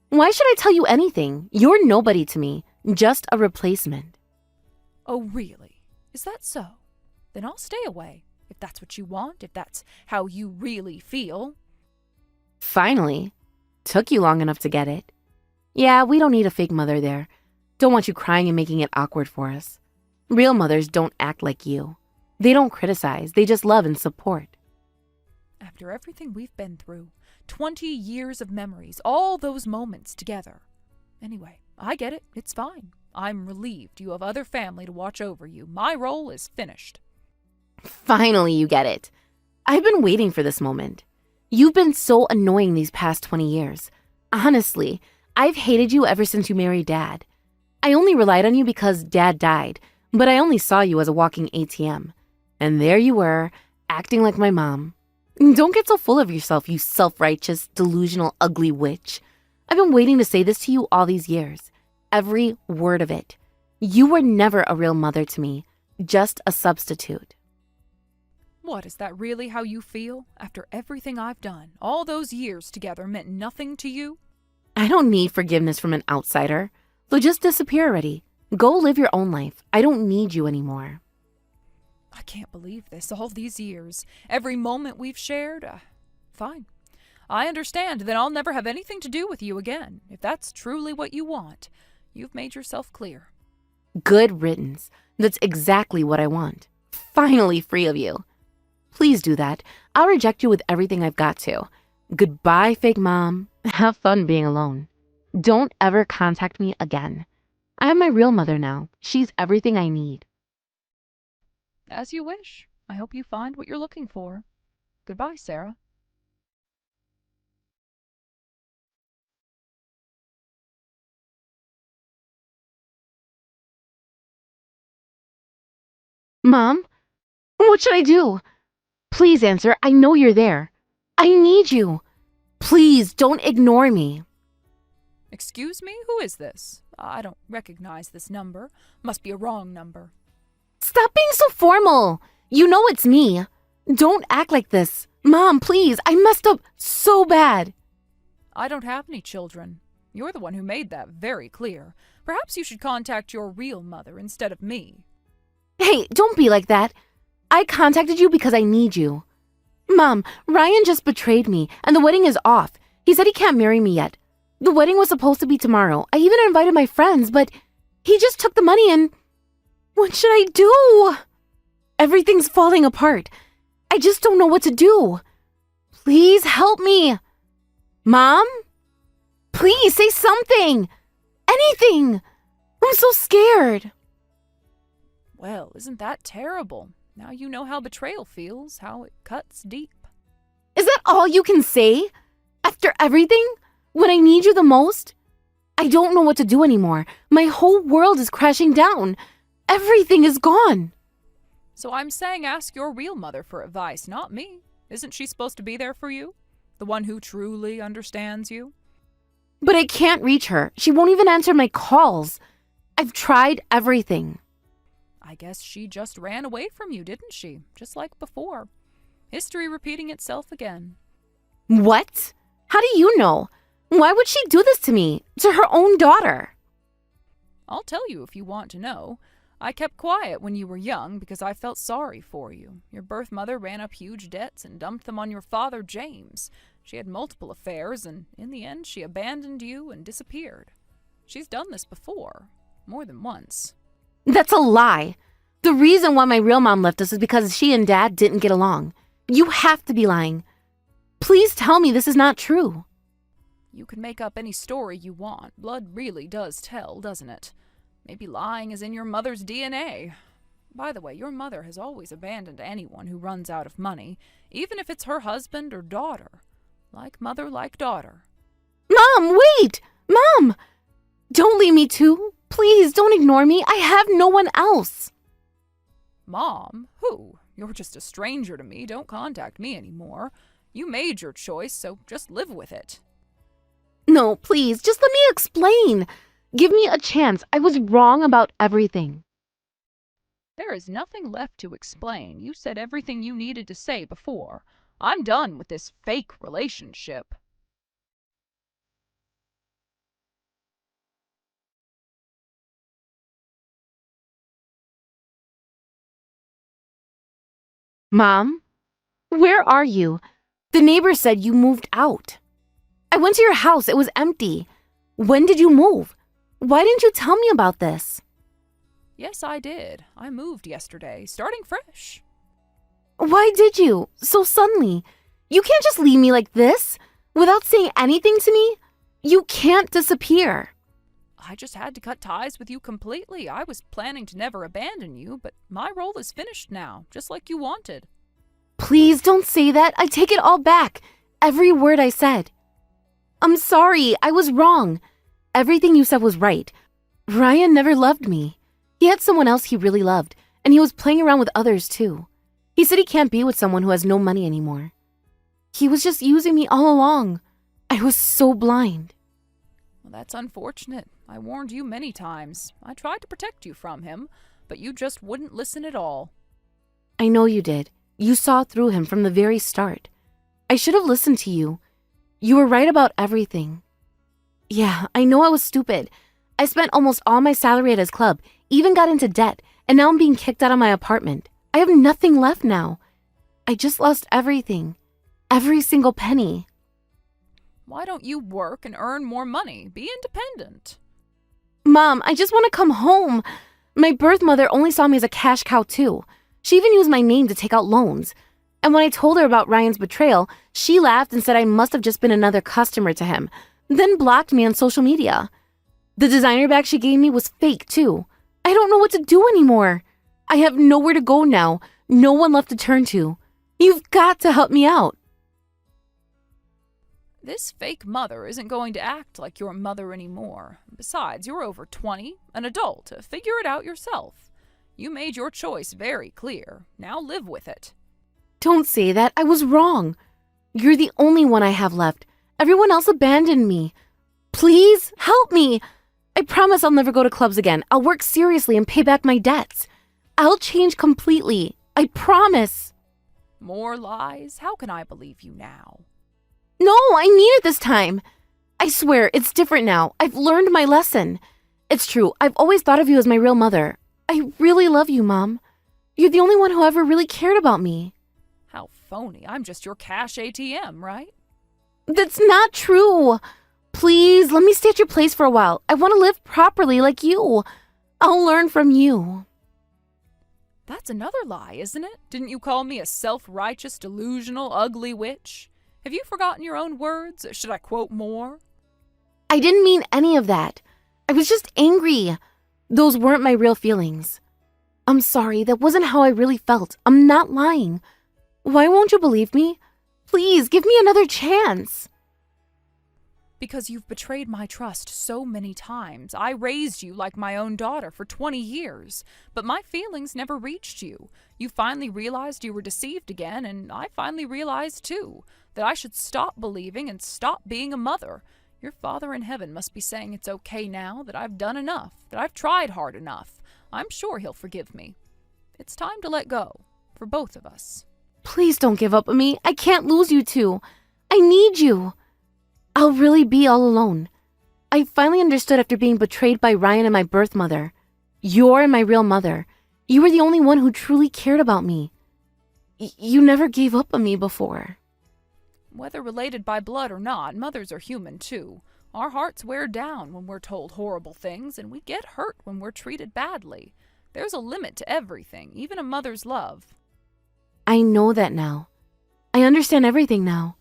Why should I tell you anything? You're nobody to me. Just a replacement. Oh, really? Is that so? Then I'll stay away, if that's what you want, if that's how you really feel. Finally. Took you long enough to get it. Yeah, we don't need a fake mother there. Don't want you crying and making it awkward for us. Real mothers don't act like you. They don't criticize, they just love and support. After everything we've been through, 20 years of memories, all those moments together. Anyway, I get it. It's fine. I'm relieved you have other family to watch over you. My role is finished. Finally, you get it. I've been waiting for this moment. You've been so annoying these past 20 years. Honestly, I've hated you ever since you married Dad. I only relied on you because Dad died, but I only saw you as a walking ATM. And there you were, acting like my mom. Don't get so full of yourself, you self-righteous, delusional, ugly witch. I've been waiting to say this to you all these years. Every word of it. You were never a real mother to me, just a substitute. What, is that really how you feel? After everything I've done, all those years together meant nothing to you? I don't need forgiveness from an outsider. So just disappear already. Go live your own life. I don't need you anymore. I can't believe this. All these years, every moment we've shared. Fine. I understand. Then I'll never have anything to do with you again. If that's truly what you want, you've made yourself clear. Good riddance. That's exactly what I want. Finally free of you. Please do that. I'll reject you with everything I've got to. Goodbye, fake mom. Have fun being alone. Don't ever contact me again. I have my real mother now. She's everything I need. As you wish. I hope you find what you're looking for. Goodbye, Sarah. Mom? What should I do? Please answer. I know you're there. I need you. Please don't ignore me. Excuse me? Who is this? I don't recognize this number. Must be a wrong number. Stop being so formal. You know it's me. Don't act like this. Mom, please. I messed up so bad. I don't have any children. You're the one who made that very clear. Perhaps you should contact your real mother instead of me. Hey, don't be like that. I contacted you because I need you. Mom, Ryan just betrayed me, and the wedding is off. He said he can't marry me yet. The wedding was supposed to be tomorrow. I even invited my friends, but he just took the money and... What should I do? Everything's falling apart. I just don't know what to do. Please help me. Mom? Please say something. Anything. I'm so scared. Well, isn't that terrible? Now you know how betrayal feels, how it cuts deep. Is that all you can say? After everything? When I need you the most? I don't know what to do anymore. My whole world is crashing down. Everything is gone. So I'm saying ask your real mother for advice, not me. Isn't she supposed to be there for you? The one who truly understands you? But I can't reach her. She won't even answer my calls. I've tried everything. I guess she just ran away from you, didn't she? Just like before. History repeating itself again. What? How do you know? Why would she do this to me? To her own daughter? I'll tell you if you want to know. I kept quiet when you were young because I felt sorry for you. Your birth mother ran up huge debts and dumped them on your father, James. She had multiple affairs, and in the end she abandoned you and disappeared. She's done this before, more than once. That's a lie. The reason why my real mom left us is because she and Dad didn't get along. You have to be lying. Please tell me this is not true. You can make up any story you want. Blood really does tell, doesn't it? Maybe lying is in your mother's DNA. By the way, your mother has always abandoned anyone who runs out of money, even if it's her husband or daughter. Like mother, like daughter. Mom, wait! Mom! Don't leave me too. Please don't ignore me. I have no one else. Mom? Who? You're just a stranger to me. Don't contact me anymore. You made your choice, so just live with it. No, please, just let me explain. Give me a chance. I was wrong about everything. There is nothing left to explain. You said everything you needed to say before. I'm done with this fake relationship. Mom? Where are you? The neighbor said you moved out. I went to your house. It was empty. When did you move? Why didn't you tell me about this? Yes, I did. I moved yesterday, starting fresh. Why did you? So suddenly. You can't just leave me like this, without saying anything to me. You can't disappear. I just had to cut ties with you completely. I was planning to never abandon you, but my role is finished now, just like you wanted. Please don't say that. I take it all back. Every word I said. I'm sorry. I was wrong. Everything you said was right. Ryan never loved me. He had someone else he really loved, and he was playing around with others too. He said he can't be with someone who has no money anymore. He was just using me all along. I was so blind. Well, that's unfortunate. I warned you many times. I tried to protect you from him, but you just wouldn't listen at all. I know you did. You saw through him from the very start. I should have listened to you. You were right about everything. Yeah, I know I was stupid. I spent almost all my salary at his club, even got into debt, and now I'm being kicked out of my apartment. I have nothing left now. I just lost everything. Every single penny. Why don't you work and earn more money? Be independent. Mom, I just want to come home. My birth mother only saw me as a cash cow too. She even used my name to take out loans. And when I told her about Ryan's betrayal, she laughed and said I must have just been another customer to him, then blocked me on social media. The designer bag she gave me was fake too. I don't know what to do anymore. I have nowhere to go now, no one left to turn to. You've got to help me out. This fake mother isn't going to act like your mother anymore. Besides, you're over 20, an adult. Figure it out yourself. You made your choice very clear. Now live with it. Don't say that. I was wrong. You're the only one I have left. Everyone else abandoned me. Please, help me. I promise I'll never go to clubs again. I'll work seriously and pay back my debts. I'll change completely. I promise. More lies? How can I believe you now? No, I mean it this time. I swear, it's different now. I've learned my lesson. It's true, I've always thought of you as my real mother. I really love you, Mom. You're the only one who ever really cared about me. How phony. I'm just your cash ATM, right? That's not true. Please, let me stay at your place for a while. I want to live properly like you. I'll learn from you. That's another lie, isn't it? Didn't you call me a self-righteous, delusional, ugly witch? Have you forgotten your own words? Should I quote more? I didn't mean any of that. I was just angry. Those weren't my real feelings. I'm sorry, that wasn't how I really felt. I'm not lying. Why won't you believe me? Please, give me another chance. Because you've betrayed my trust so many times. I raised you like my own daughter for 20 years, but my feelings never reached you. You finally realized you were deceived again, and I finally realized, too, that I should stop believing and stop being a mother. Your Father in heaven must be saying it's okay now, that I've done enough, that I've tried hard enough. I'm sure he'll forgive me. It's time to let go, for both of us. Please don't give up on me. I can't lose you two. I need you. I'll really be all alone. I finally understood after being betrayed by Ryan and my birth mother. You're my real mother. You were the only one who truly cared about me. You never gave up on me before. Whether related by blood or not, mothers are human too. Our hearts wear down when we're told horrible things, and we get hurt when we're treated badly. There's a limit to everything, even a mother's love. I know that now. I understand everything now.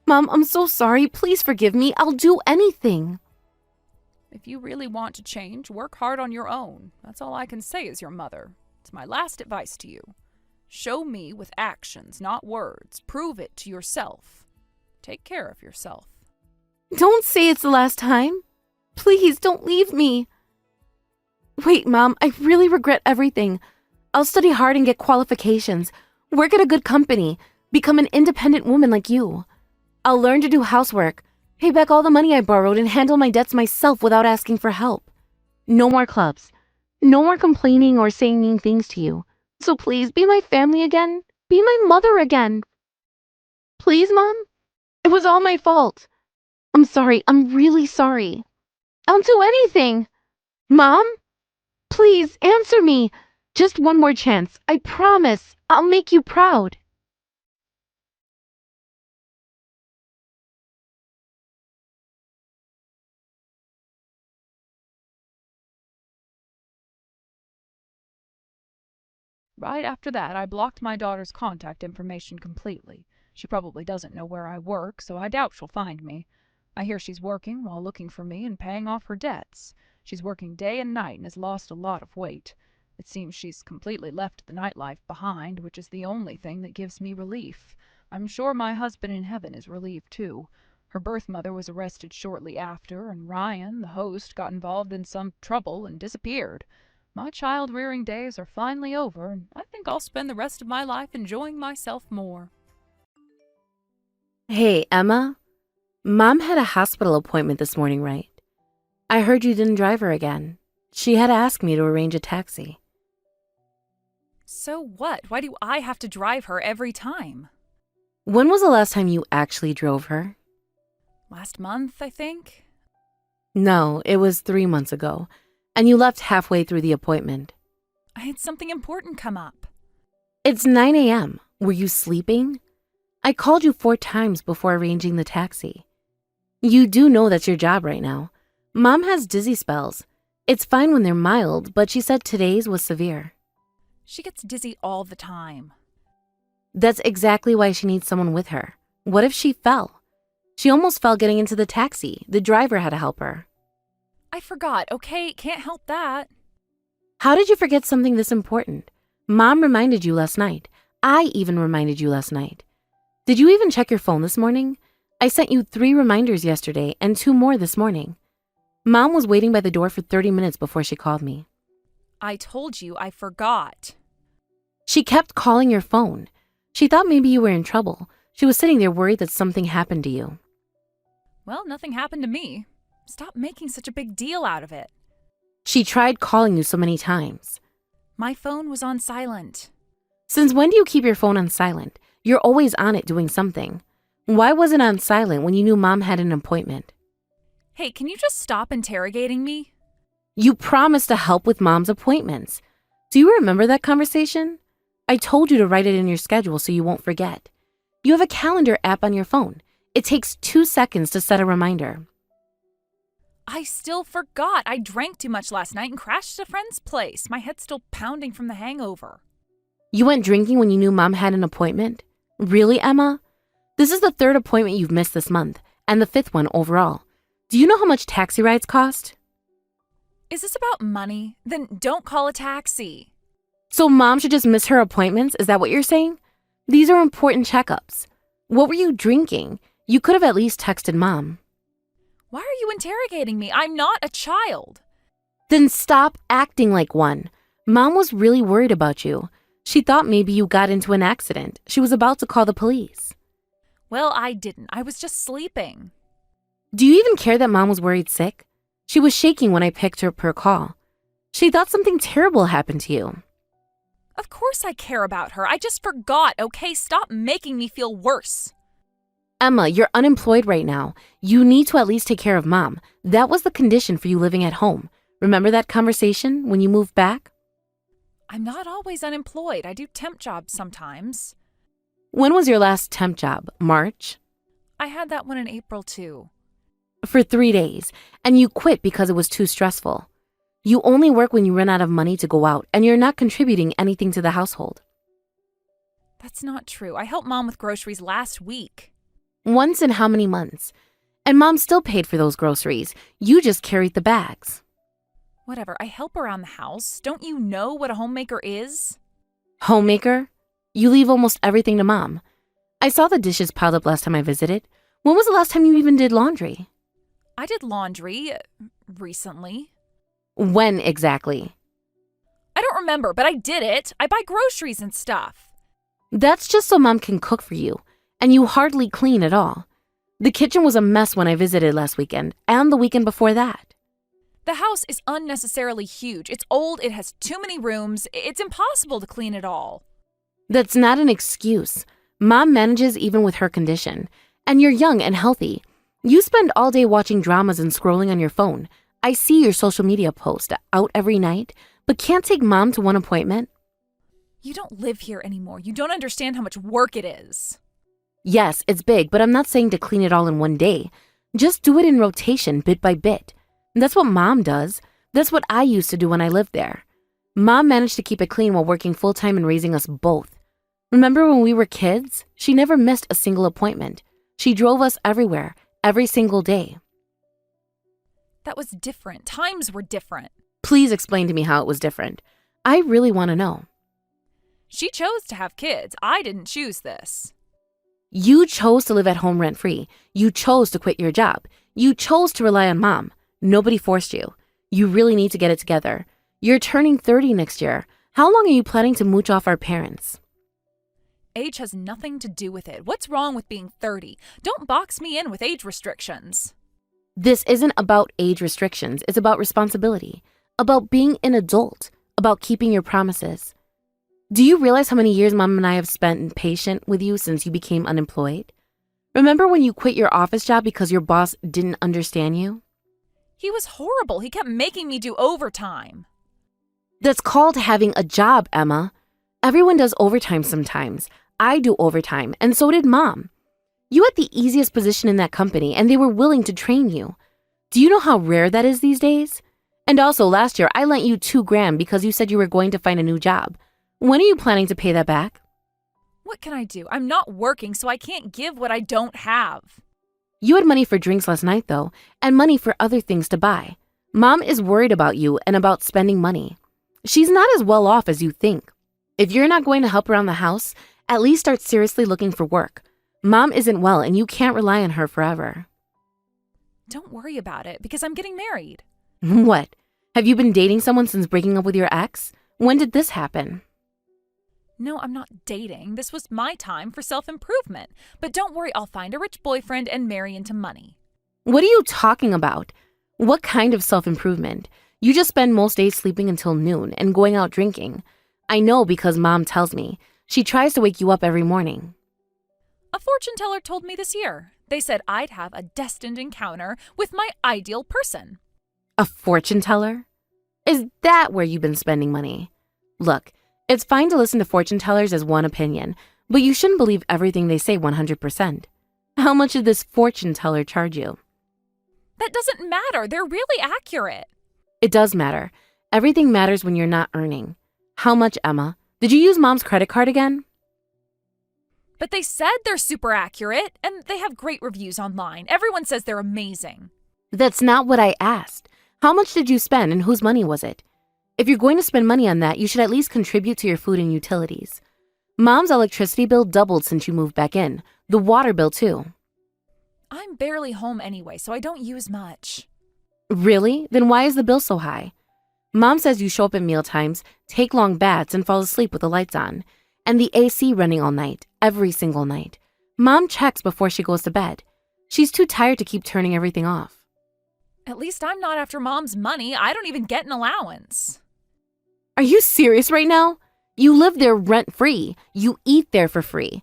Mom, I'm so sorry. Please forgive me. I'll do anything. If you really want to change, work hard on your own. That's all I can say as your mother. It's my last advice to you. Show me with actions, not words. Prove it to yourself. Take care of yourself. Don't say it's the last time. Please don't leave me. Wait, Mom, I really regret everything. I'll study hard and get qualifications, work at a good company, become an independent woman like you. I'll learn to do housework, pay back all the money I borrowed, and handle my debts myself without asking for help. No more clubs. No more complaining or saying mean things to you. So please, be my family again. Be my mother again. Please, Mom? It was all my fault. I'm sorry. I'm really sorry. I'll do anything. Mom? Please, answer me. Just one more chance. I promise. I'll make you proud. Right after that, I blocked my daughter's contact information completely. She probably doesn't know where I work, so I doubt she'll find me. I hear she's working while looking for me and paying off her debts. She's working day and night and has lost a lot of weight. It seems she's completely left the nightlife behind, which is the only thing that gives me relief. I'm sure my husband in heaven is relieved too. Her birth mother was arrested shortly after, and Ryan, the host, got involved in some trouble and disappeared. My child-rearing days are finally over, and I think I'll spend the rest of my life enjoying myself more. Hey, Emma. Mom had a hospital appointment this morning, right? I heard you didn't drive her again. She had asked me to arrange a taxi. So what? Why do I have to drive her every time? When was the last time you actually drove her? Last month, I think. No, it was 3 months ago, and you left halfway through the appointment. I had something important come up. It's 9 a.m. Were you sleeping? I called you 4 times before arranging the taxi. You do know that's your job right now. Mom has dizzy spells. It's fine when they're mild, but she said today's was severe. She gets dizzy all the time. That's exactly why she needs someone with her. What if she fell? She almost fell getting into the taxi. The driver had to help her. I forgot, okay? Can't help that. How did you forget something this important? Mom reminded you last night. I even reminded you last night. Did you even check your phone this morning? I sent you 3 reminders yesterday and 2 more this morning. Mom was waiting by the door for 30 minutes before she called me. I told you I forgot. She kept calling your phone. She thought maybe you were in trouble. She was sitting there worried that something happened to you. Well, nothing happened to me. Stop making such a big deal out of it. She tried calling you so many times. My phone was on silent. Since when do you keep your phone on silent? You're always on it doing something. Why was it on silent when you knew Mom had an appointment? Hey, can you just stop interrogating me? You promised to help with Mom's appointments. Do you remember that conversation? I told you to write it in your schedule so you won't forget. You have a calendar app on your phone. It takes 2 seconds to set a reminder. I still forgot. I drank too much last night and crashed at a friend's place. My head's still pounding from the hangover. You went drinking when you knew Mom had an appointment? Really, Emma? This is the 3rd appointment you've missed this month, and the 5th one overall. Do you know how much taxi rides cost? Is this about money? Then don't call a taxi. So Mom should just miss her appointments? Is that what you're saying? These are important checkups. What were you drinking? You could have at least texted Mom. Why are you interrogating me? I'm not a child. Then stop acting like one. Mom was really worried about you. She thought maybe you got into an accident. She was about to call the police. Well, I didn't. I was just sleeping. Do you even care that Mom was worried sick? She was shaking when I picked her up her call. She thought something terrible happened to you. Of course I care about her. I just forgot, okay? Stop making me feel worse. Emma, you're unemployed right now. You need to at least take care of Mom. That was the condition for you living at home. Remember that conversation when you moved back? I'm not always unemployed. I do temp jobs sometimes. When was your last temp job? March? I had that one in April too. For 3 days, and you quit because it was too stressful. You only work when you run out of money to go out, and you're not contributing anything to the household. That's not true. I helped Mom with groceries last week. Once in how many months? And Mom still paid for those groceries. You just carried the bags. Whatever, I help around the house. Don't you know what a homemaker is? Homemaker? You leave almost everything to Mom. I saw the dishes piled up last time I visited. When was the last time you even did laundry? I did laundry recently. When exactly? I don't remember, but I did it. I buy groceries and stuff. That's just so Mom can cook for you, and you hardly clean at all. The kitchen was a mess when I visited last weekend, and the weekend before that. The house is unnecessarily huge. It's old, it has too many rooms. It's impossible to clean it all. That's not an excuse. Mom manages even with her condition. And you're young and healthy. You spend all day watching dramas and scrolling on your phone. I see your social media post out every night, but can't take Mom to one appointment. You don't live here anymore. You don't understand how much work it is. Yes, it's big, but I'm not saying to clean it all in one day. Just do it in rotation, bit by bit. That's what Mom does. That's what I used to do when I lived there. Mom managed to keep it clean while working full-time and raising us both. Remember when we were kids? She never missed a single appointment. She drove us everywhere, every single day. That was different. Times were different. Please explain to me how it was different. I really want to know. She chose to have kids. I didn't choose this. You chose to live at home rent-free. You chose to quit your job. You chose to rely on Mom. Nobody forced you. You really need to get it together. You're turning 30 next year. How long are you planning to mooch off our parents? Age has nothing to do with it. What's wrong with being 30? Don't box me in with age restrictions. This isn't about age restrictions. It's about responsibility, about being an adult, about keeping your promises. Do you realize how many years Mom and I have spent patient with you since you became unemployed? Remember when you quit your office job because your boss didn't understand you? He was horrible. He kept making me do overtime. That's called having a job, Emma. Everyone does overtime sometimes. I do overtime, and so did Mom. You had the easiest position in that company, and they were willing to train you. Do you know how rare that is these days? And also, last year, I lent you $2,000 because you said you were going to find a new job. When are you planning to pay that back? What can I do? I'm not working, so I can't give what I don't have. You had money for drinks last night, though, and money for other things to buy. Mom is worried about you and about spending money. She's not as well off as you think. If you're not going to help around the house, at least start seriously looking for work. Mom isn't well, and you can't rely on her forever. Don't worry about it, because I'm getting married. What? Have you been dating someone since breaking up with your ex? When did this happen? No, I'm not dating. This was my time for self-improvement. But don't worry, I'll find a rich boyfriend and marry into money. What are you talking about? What kind of self-improvement? You just spend most days sleeping until noon and going out drinking. I know because Mom tells me. She tries to wake you up every morning. A fortune teller told me this year. They said I'd have a destined encounter with my ideal person. A fortune teller? Is that where you've been spending money? Look, it's fine to listen to fortune tellers as one opinion, but you shouldn't believe everything they say 100%. How much did this fortune teller charge you? That doesn't matter. They're really accurate. It does matter. Everything matters when you're not earning. How much, Emma? Did you use Mom's credit card again? But they said they're super accurate, and they have great reviews online. Everyone says they're amazing. That's not what I asked. How much did you spend and whose money was it? If you're going to spend money on that, you should at least contribute to your food and utilities. Mom's electricity bill doubled since you moved back in. The water bill, too. I'm barely home anyway, so I don't use much. Really? Then why is the bill so high? Mom says you show up at mealtimes, take long baths, and fall asleep with the lights on. And the AC running all night, every single night. Mom checks before she goes to bed. She's too tired to keep turning everything off. At least I'm not after Mom's money. I don't even get an allowance. Are you serious right now? You live there rent-free. You eat there for free.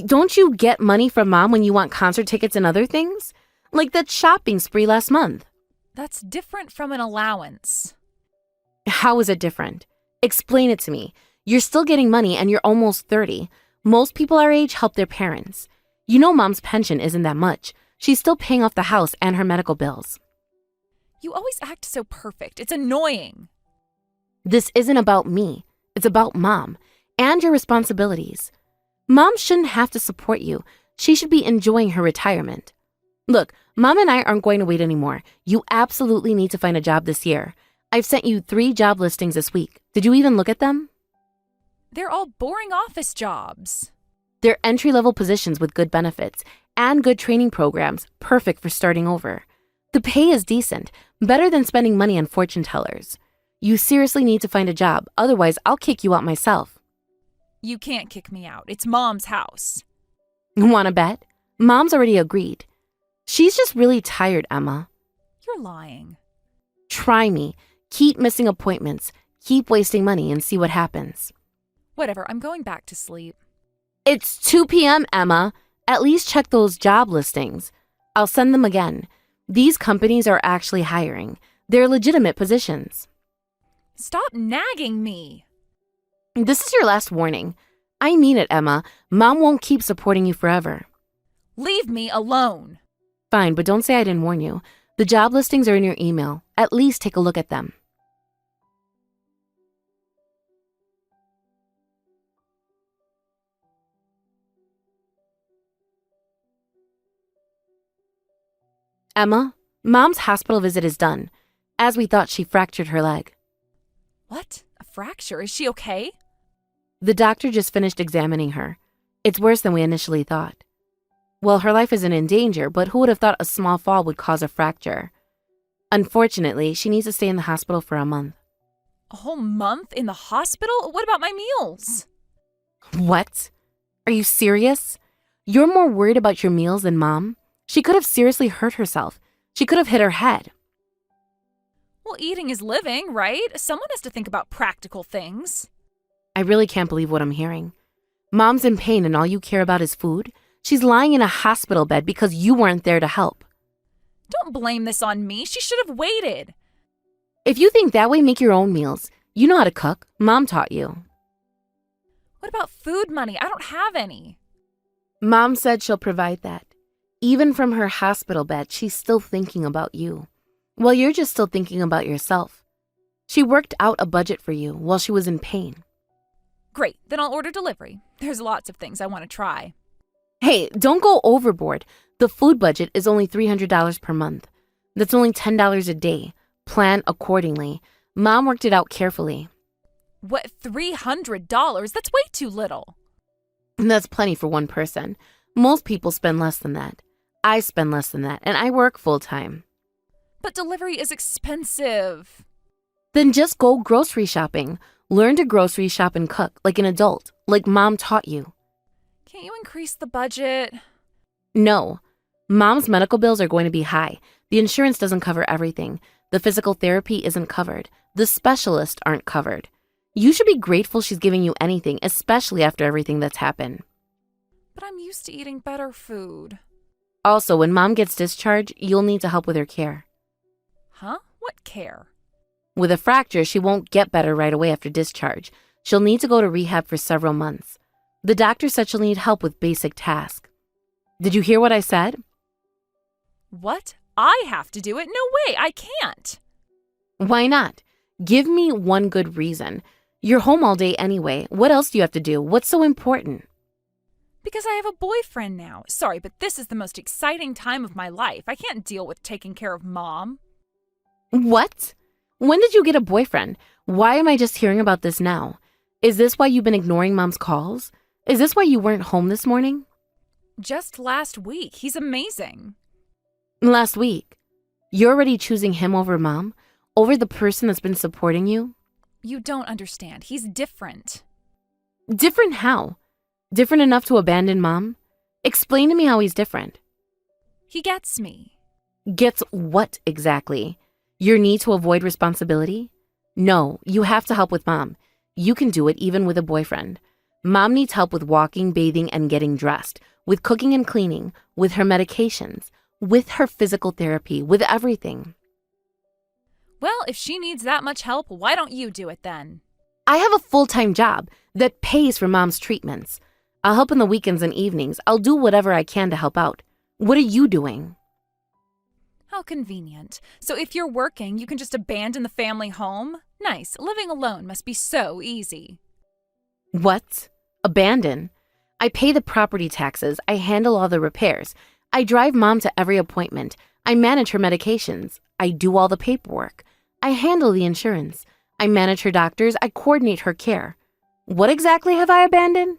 Don't you get money from Mom when you want concert tickets and other things? Like that shopping spree last month. That's different from an allowance. How is it different? Explain it to me. You're still getting money and you're almost 30. Most people our age help their parents. You know Mom's pension isn't that much. She's still paying off the house and her medical bills. You always act so perfect. It's annoying. This isn't about me. It's about Mom and your responsibilities. Mom shouldn't have to support you. She should be enjoying her retirement. Look, Mom and I aren't going to wait anymore. You absolutely need to find a job this year. I've sent you 3 job listings this week. Did you even look at them? They're all boring office jobs. They're entry-level positions with good benefits and good training programs, perfect for starting over. The pay is decent, better than spending money on fortune tellers. You seriously need to find a job, otherwise I'll kick you out myself. You can't kick me out. It's Mom's house. Wanna bet? Mom's already agreed. She's just really tired, Emma. You're lying. Try me. Keep missing appointments. Keep wasting money and see what happens. Whatever, I'm going back to sleep. It's 2 p.m., Emma. At least check those job listings. I'll send them again. These companies are actually hiring. They're legitimate positions. Stop nagging me. This is your last warning. I mean it, Emma. Mom won't keep supporting you forever. Leave me alone. Fine, but don't say I didn't warn you. The job listings are in your email. At least take a look at them. Emma, Mom's hospital visit is done. As we thought, she fractured her leg. What? A fracture? Is she okay? The doctor just finished examining her. It's worse than we initially thought. Well, her life isn't in danger, but who would have thought a small fall would cause a fracture? Unfortunately, she needs to stay in the hospital for a month. A whole month in the hospital? What about my meals? What? Are you serious? You're more worried about your meals than Mom? She could have seriously hurt herself. She could have hit her head. Well, eating is living, right? Someone has to think about practical things. I really can't believe what I'm hearing. Mom's in pain and all you care about is food? She's lying in a hospital bed because you weren't there to help. Don't blame this on me. She should have waited. If you think that way, make your own meals. You know how to cook. Mom taught you. What about food money? I don't have any. Mom said she'll provide that. Even from her hospital bed, she's still thinking about you. Well, you're just still thinking about yourself. She worked out a budget for you while she was in pain. Great, then I'll order delivery. There's lots of things I want to try. Hey, don't go overboard. The food budget is only $300 per month. That's only $10 a day. Plan accordingly. Mom worked it out carefully. What, $300? That's way too little. That's plenty for one person. Most people spend less than that. I spend less than that, and I work full-time. But delivery is expensive. Then just go grocery shopping. Learn to grocery shop and cook like an adult, like Mom taught you. Can't you increase the budget? No. Mom's medical bills are going to be high. The insurance doesn't cover everything. The physical therapy isn't covered. The specialists aren't covered. You should be grateful she's giving you anything, especially after everything that's happened. But I'm used to eating better food. Also, when Mom gets discharged, you'll need to help with her care. Huh? What care? With a fracture, she won't get better right away after discharge. She'll need to go to rehab for several months. The doctor said she'll need help with basic tasks. Did you hear what I said? What? I have to do it? No way, I can't. Why not? Give me one good reason. You're home all day anyway. What else do you have to do? What's so important? Because I have a boyfriend now. Sorry, but this is the most exciting time of my life. I can't deal with taking care of Mom. What? When did you get a boyfriend? Why am I just hearing about this now? Is this why you've been ignoring Mom's calls? Is this why you weren't home this morning? Just last week. He's amazing. Last week? You're already choosing him over Mom? Over the person that's been supporting you? You don't understand. He's different. Different how? Different enough to abandon Mom? Explain to me how he's different. He gets me. Gets what exactly? Your need to avoid responsibility? No, you have to help with mom. You can do it even with a boyfriend. Mom needs help with walking, bathing, and getting dressed, with cooking and cleaning, with her medications, with her physical therapy, with everything. Well, if she needs that much help, why don't you do it then? I have a full-time job that pays for mom's treatments. I'll help in the weekends and evenings. I'll do whatever I can to help out. What are you doing? How convenient. So if you're working, you can just abandon the family home? Nice. Living alone must be so easy. What? Abandon? I pay the property taxes. I handle all the repairs. I drive mom to every appointment. I manage her medications. I do all the paperwork. I handle the insurance. I manage her doctors. I coordinate her care. What exactly have I abandoned?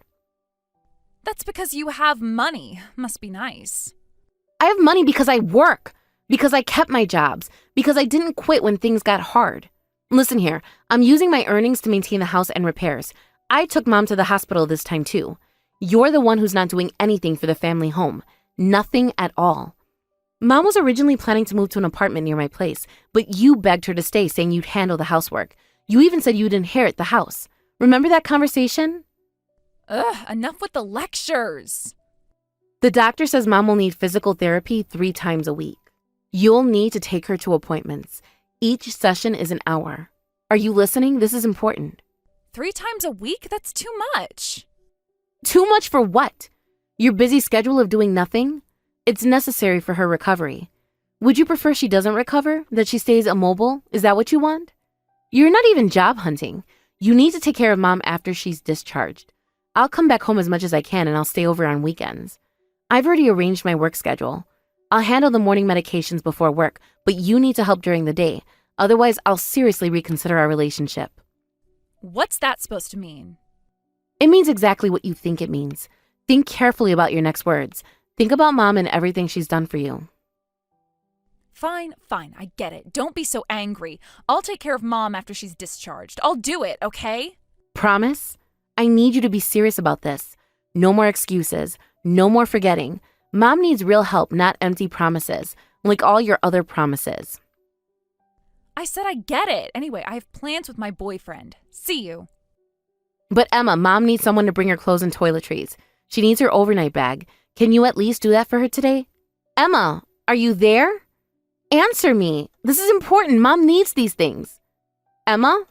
That's because you have money. Must be nice. I have money because I work, because I kept my jobs, because I didn't quit when things got hard. Listen here, I'm using my earnings to maintain the house and repairs. I took mom to the hospital this time too. You're the one who's not doing anything for the family home. Nothing at all. Mom was originally planning to move to an apartment near my place, but you begged her to stay, saying you'd handle the housework. You even said you'd inherit the house. Remember that conversation? Ugh, enough with the lectures. The doctor says mom will need physical therapy 3 times a week. You'll need to take her to appointments. Each session is an hour. Are you listening? This is important. 3 times a week? That's too much. Too much for what? Your busy schedule of doing nothing? It's necessary for her recovery. Would you prefer she doesn't recover? That she stays immobile? Is that what you want? You're not even job hunting. You need to take care of mom after she's discharged. I'll come back home as much as I can and I'll stay over on weekends. I've already arranged my work schedule. I'll handle the morning medications before work, but you need to help during the day. Otherwise, I'll seriously reconsider our relationship. What's that supposed to mean? It means exactly what you think it means. Think carefully about your next words. Think about mom and everything she's done for you. Fine, I get it. Don't be so angry. I'll take care of mom after she's discharged. I'll do it, okay? Promise? I need you to be serious about this. No more excuses. No more forgetting. Mom needs real help, not empty promises, like all your other promises. I said I get it. Anyway, I have plans with my boyfriend. See you. But Emma, mom needs someone to bring her clothes and toiletries. She needs her overnight bag. Can you at least do that for her today? Emma, are you there? Answer me. This is important. Mom needs these things. Emma?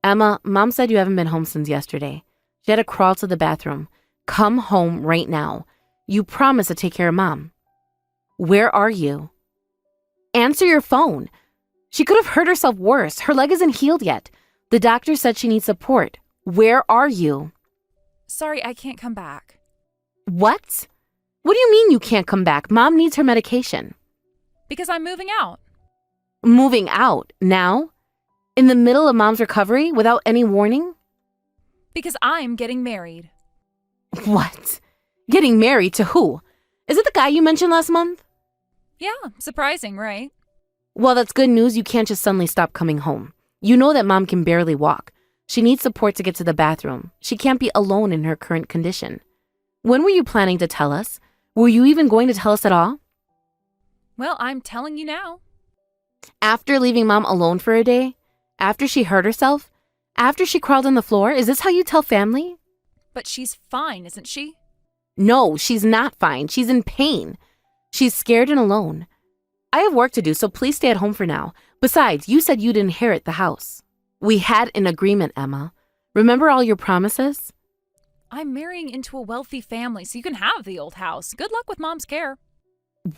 Emma, mom said you haven't been home since yesterday. She had to crawl to the bathroom. Come home right now. You promised to take care of mom. Where are you? Answer your phone. She could have hurt herself worse. Her leg isn't healed yet. The doctor said she needs support. Where are you? Sorry, I can't come back. What? What do you mean you can't come back? Mom needs her medication. Because I'm moving out. Moving out? Now? In the middle of mom's recovery without any warning? Because I'm getting married. What? Getting married to who? Is it the guy you mentioned last month? Yeah, surprising, right? Well, that's good news. You can't just suddenly stop coming home. You know that mom can barely walk. She needs support to get to the bathroom. She can't be alone in her current condition. When were you planning to tell us? Were you even going to tell us at all? Well, I'm telling you now. After leaving mom alone for a day? After she hurt herself? After she crawled on the floor? Is this how you tell family? But she's fine, isn't she? No, she's not fine. She's in pain. She's scared and alone. I have work to do, so please stay at home for now. Besides, you said you'd inherit the house. We had an agreement, Emma. Remember all your promises? I'm marrying into a wealthy family, so you can have the old house. Good luck with mom's care.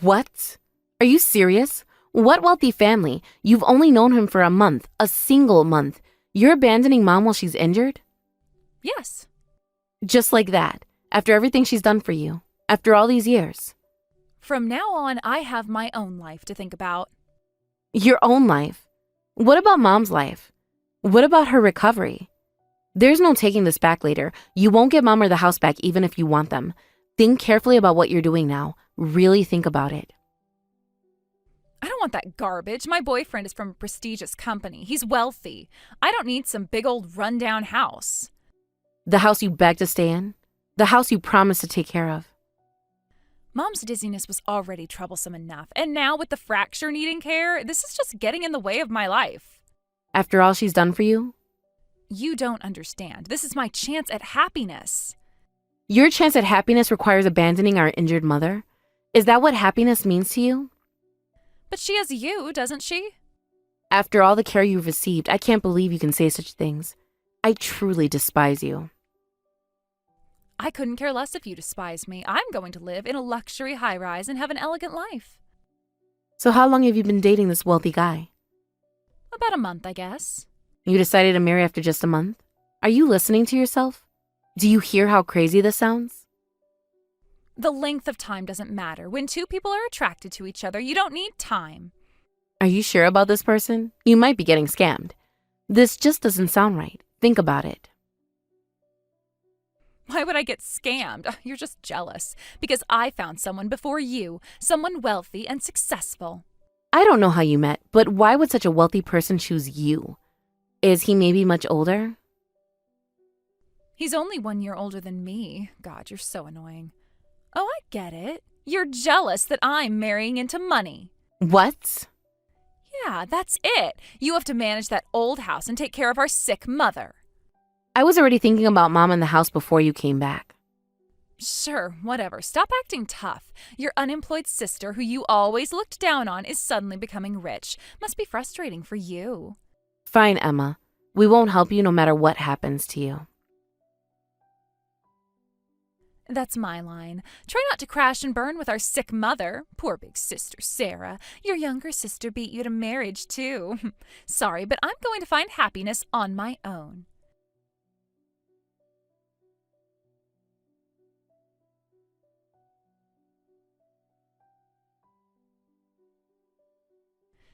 What? Are you serious? What wealthy family? You've only known him for a month, a single month. You're abandoning mom while she's injured? Yes. Just like that, after everything she's done for you, after all these years. From now on, I have my own life to think about. Your own life? What about mom's life? What about her recovery? There's no taking this back later. You won't get mom or the house back even if you want them. Think carefully about what you're doing now. Really think about it. I don't want that garbage. My boyfriend is from a prestigious company. He's wealthy. I don't need some big old rundown house. The house you begged to stay in? The house you promised to take care of? Mom's dizziness was already troublesome enough, and now with the fracture needing care, this is just getting in the way of my life. After all she's done for you? You don't understand. This is my chance at happiness. Your chance at happiness requires abandoning our injured mother? Is that what happiness means to you? But she has you, doesn't she? After all the care you've received, I can't believe you can say such things. I truly despise you. I couldn't care less if you despise me. I'm going to live in a luxury high-rise and have an elegant life. So how long have you been dating this wealthy guy? About a month, I guess. You decided to marry after just a month? Are you listening to yourself? Do you hear how crazy this sounds? The length of time doesn't matter. When two people are attracted to each other, you don't need time. Are you sure about this person? You might be getting scammed. This just doesn't sound right. Think about it. Why would I get scammed? You're just jealous. Because I found someone before you, someone wealthy and successful. I don't know how you met, but why would such a wealthy person choose you? Is he maybe much older? He's only 1 year older than me. God, you're so annoying. Oh, I get it. You're jealous that I'm marrying into money. What? Yeah, that's it. You have to manage that old house and take care of our sick mother. I was already thinking about Mom in the house before you came back. Sure, whatever. Stop acting tough. Your unemployed sister, who you always looked down on, is suddenly becoming rich. Must be frustrating for you. Fine, Emma. We won't help you no matter what happens to you. That's my line. Try not to crash and burn with our sick mother. Poor big sister Sarah. Your younger sister beat you to marriage, too. Sorry, but I'm going to find happiness on my own.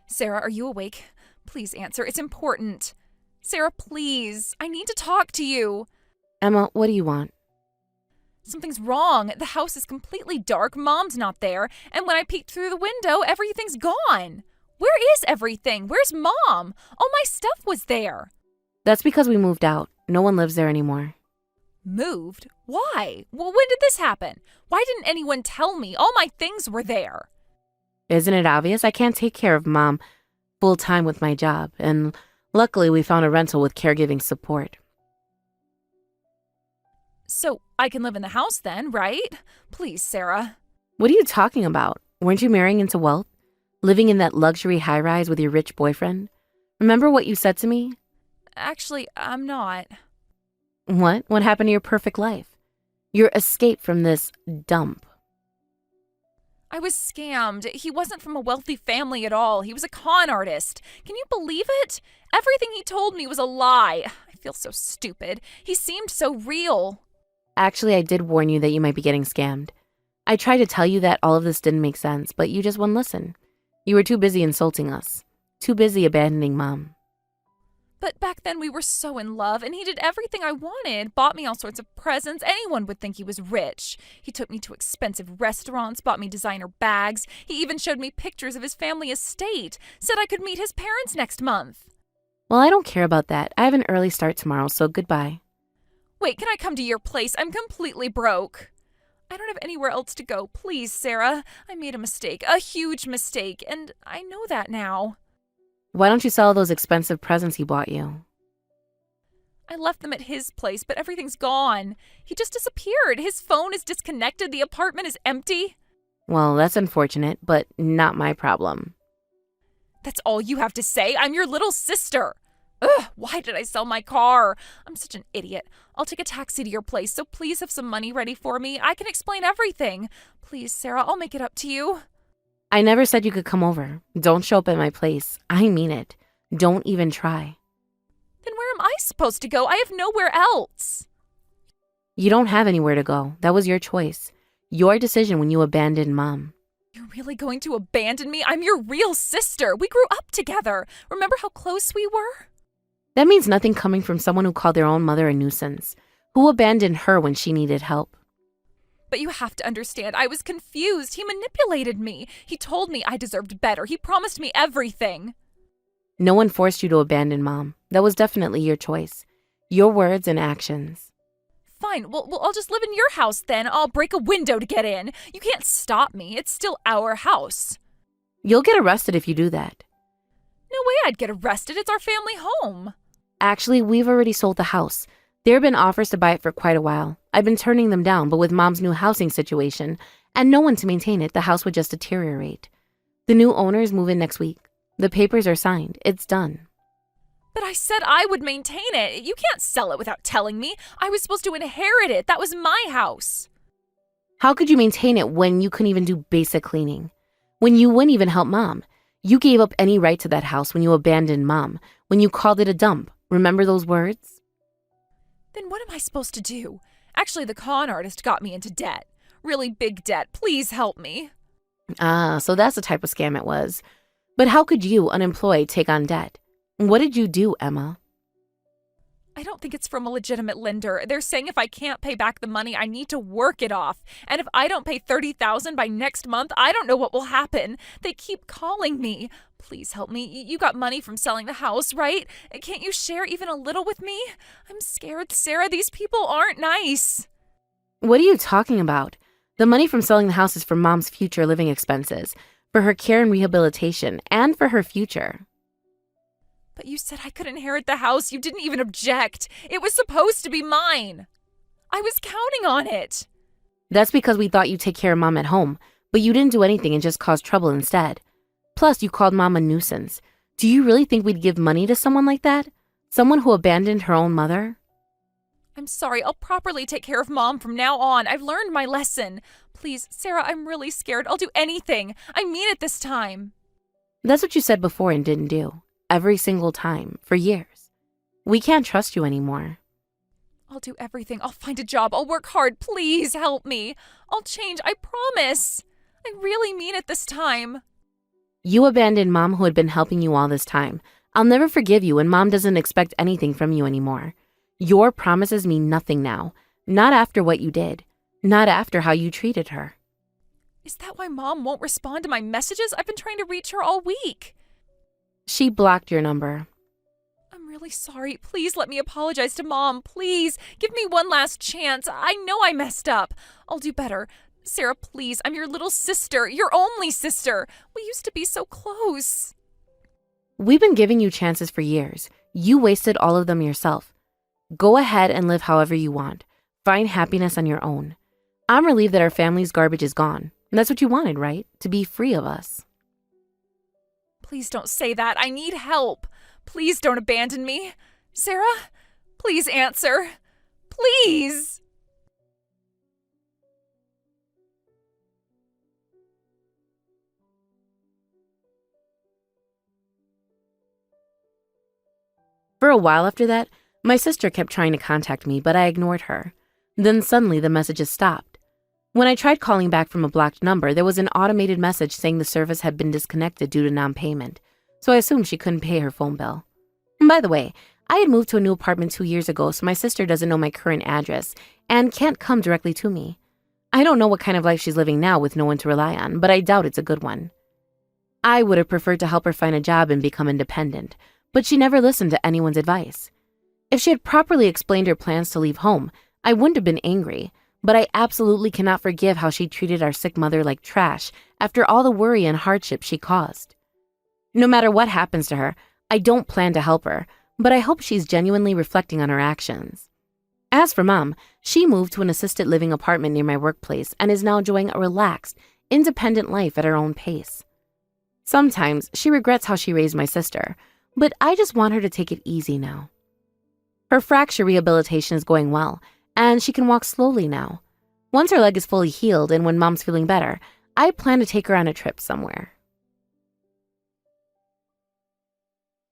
Sarah, are you awake? Please answer. It's important. Sarah, please. I need to talk to you. Emma, what do you want? Something's wrong. The house is completely dark. Mom's not there. And when I peeked through the window, everything's gone. Where is everything? Where's Mom? All my stuff was there. That's because we moved out. No one lives there anymore. Moved? Why? Well, when did this happen? Why didn't anyone tell me? All my things were there. Isn't it obvious? I can't take care of Mom full-time with my job, and luckily we found a rental with caregiving support. So I can live in the house then, right? Please, Sarah. What are you talking about? Weren't you marrying into wealth? Living in that luxury high-rise with your rich boyfriend? Remember what you said to me? Actually, I'm not. What? What happened to your perfect life? Your escape from this dump. I was scammed. He wasn't from a wealthy family at all. He was a con artist. Can you believe it? Everything he told me was a lie. I feel so stupid. He seemed so real. Actually, I did warn you that you might be getting scammed. I tried to tell you that all of this didn't make sense, but you just wouldn't listen. You were too busy insulting us. Too busy abandoning Mom. But back then we were so in love, and he did everything I wanted. Bought me all sorts of presents. Anyone would think he was rich. He took me to expensive restaurants, bought me designer bags. He even showed me pictures of his family estate. Said I could meet his parents next month. Well, I don't care about that. I have an early start tomorrow, so goodbye. Wait, can I come to your place? I'm completely broke. I don't have anywhere else to go. Please, Sarah. I made a mistake, a huge mistake, and I know that now. Why don't you sell those expensive presents he bought you? I left them at his place, but everything's gone. He just disappeared. His phone is disconnected. The apartment is empty. Well, that's unfortunate, but not my problem. That's all you have to say? I'm your little sister. Ugh, why did I sell my car? I'm such an idiot. I'll take a taxi to your place, so please have some money ready for me. I can explain everything. Please, Sarah, I'll make it up to you. I never said you could come over. Don't show up at my place. I mean it. Don't even try. Then where am I supposed to go? I have nowhere else. You don't have anywhere to go. That was your choice. Your decision when you abandoned Mom. You're really going to abandon me? I'm your real sister. We grew up together. Remember how close we were? That means nothing coming from someone who called their own mother a nuisance. Who abandoned her when she needed help? but you have to understand, I was confused. He manipulated me. He told me I deserved better. He promised me everything. No one forced you to abandon Mom. That was definitely your choice. Your words and actions. Fine, well, I'll just live in your house then. I'll break a window to get in. You can't stop me. It's still our house. You'll get arrested if you do that. No way I'd get arrested. It's our family home. Actually, we've already sold the house. There have been offers to buy it for quite a while. I've been turning them down, but with Mom's new housing situation and no one to maintain it, the house would just deteriorate. The new owners move in next week. The papers are signed. It's done. But I said I would maintain it. You can't sell it without telling me. I was supposed to inherit it. That was my house. How could you maintain it when you couldn't even do basic cleaning? When you wouldn't even help Mom? You gave up any right to that house when you abandoned Mom, when you called it a dump. Remember those words? Then what am I supposed to do? Actually, the con artist got me into debt. Really big debt. Please help me. Ah, so that's the type of scam it was. But how could you, unemployed, take on debt? What did you do, Emma? I don't think it's from a legitimate lender. They're saying if I can't pay back the money, I need to work it off. And if I don't pay $30,000 by next month, I don't know what will happen. They keep calling me. Please help me. You got money from selling the house, right? Can't you share even a little with me? I'm scared, Sarah. These people aren't nice. What are you talking about? The money from selling the house is for Mom's future living expenses, for her care and rehabilitation, and for her future. But you said I could inherit the house. You didn't even object. It was supposed to be mine. I was counting on it. That's because we thought you'd take care of Mom at home, but you didn't do anything and just caused trouble instead. Plus, you called Mom a nuisance. Do you really think we'd give money to someone like that? Someone who abandoned her own mother? I'm sorry. I'll properly take care of Mom from now on. I've learned my lesson. Please, Sarah, I'm really scared. I'll do anything. I mean it this time. That's what you said before and didn't do. Every single time, for years. We can't trust you anymore. I'll do everything. I'll find a job. I'll work hard. Please help me. I'll change. I promise. I really mean it this time. You abandoned Mom who had been helping you all this time. I'll never forgive you, and Mom doesn't expect anything from you anymore. Your promises mean nothing now. Not after what you did. Not after how you treated her. Is that why Mom won't respond to my messages? I've been trying to reach her all week. She blocked your number. I'm really sorry. Please let me apologize to Mom. Please. Give me one last chance. I know I messed up. I'll do better. Sarah, please. I'm your little sister. Your only sister. We used to be so close. We've been giving you chances for years. You wasted all of them yourself. Go ahead and live however you want. Find happiness on your own. I'm relieved that our family's garbage is gone. And that's what you wanted, right? To be free of us. Please don't say that. I need help. Please don't abandon me. Sarah, please answer. Please. For a while after that, my sister kept trying to contact me, but I ignored her. Then suddenly the messages stopped. When I tried calling back from a blocked number, there was an automated message saying the service had been disconnected due to non-payment, so I assumed she couldn't pay her phone bill. And by the way, I had moved to a new apartment 2 years ago, so my sister doesn't know my current address and can't come directly to me. I don't know what kind of life she's living now with no one to rely on, but I doubt it's a good one. I would have preferred to help her find a job and become independent, but she never listened to anyone's advice. If she had properly explained her plans to leave home, I wouldn't have been angry, but I absolutely cannot forgive how she treated our sick mother like trash after all the worry and hardship she caused. No matter what happens to her, I don't plan to help her, but I hope she's genuinely reflecting on her actions. As for Mom, she moved to an assisted living apartment near my workplace and is now enjoying a relaxed, independent life at her own pace. Sometimes she regrets how she raised my sister, but I just want her to take it easy now. Her fracture rehabilitation is going well, and she can walk slowly now. Once her leg is fully healed and when Mom's feeling better, I plan to take her on a trip somewhere.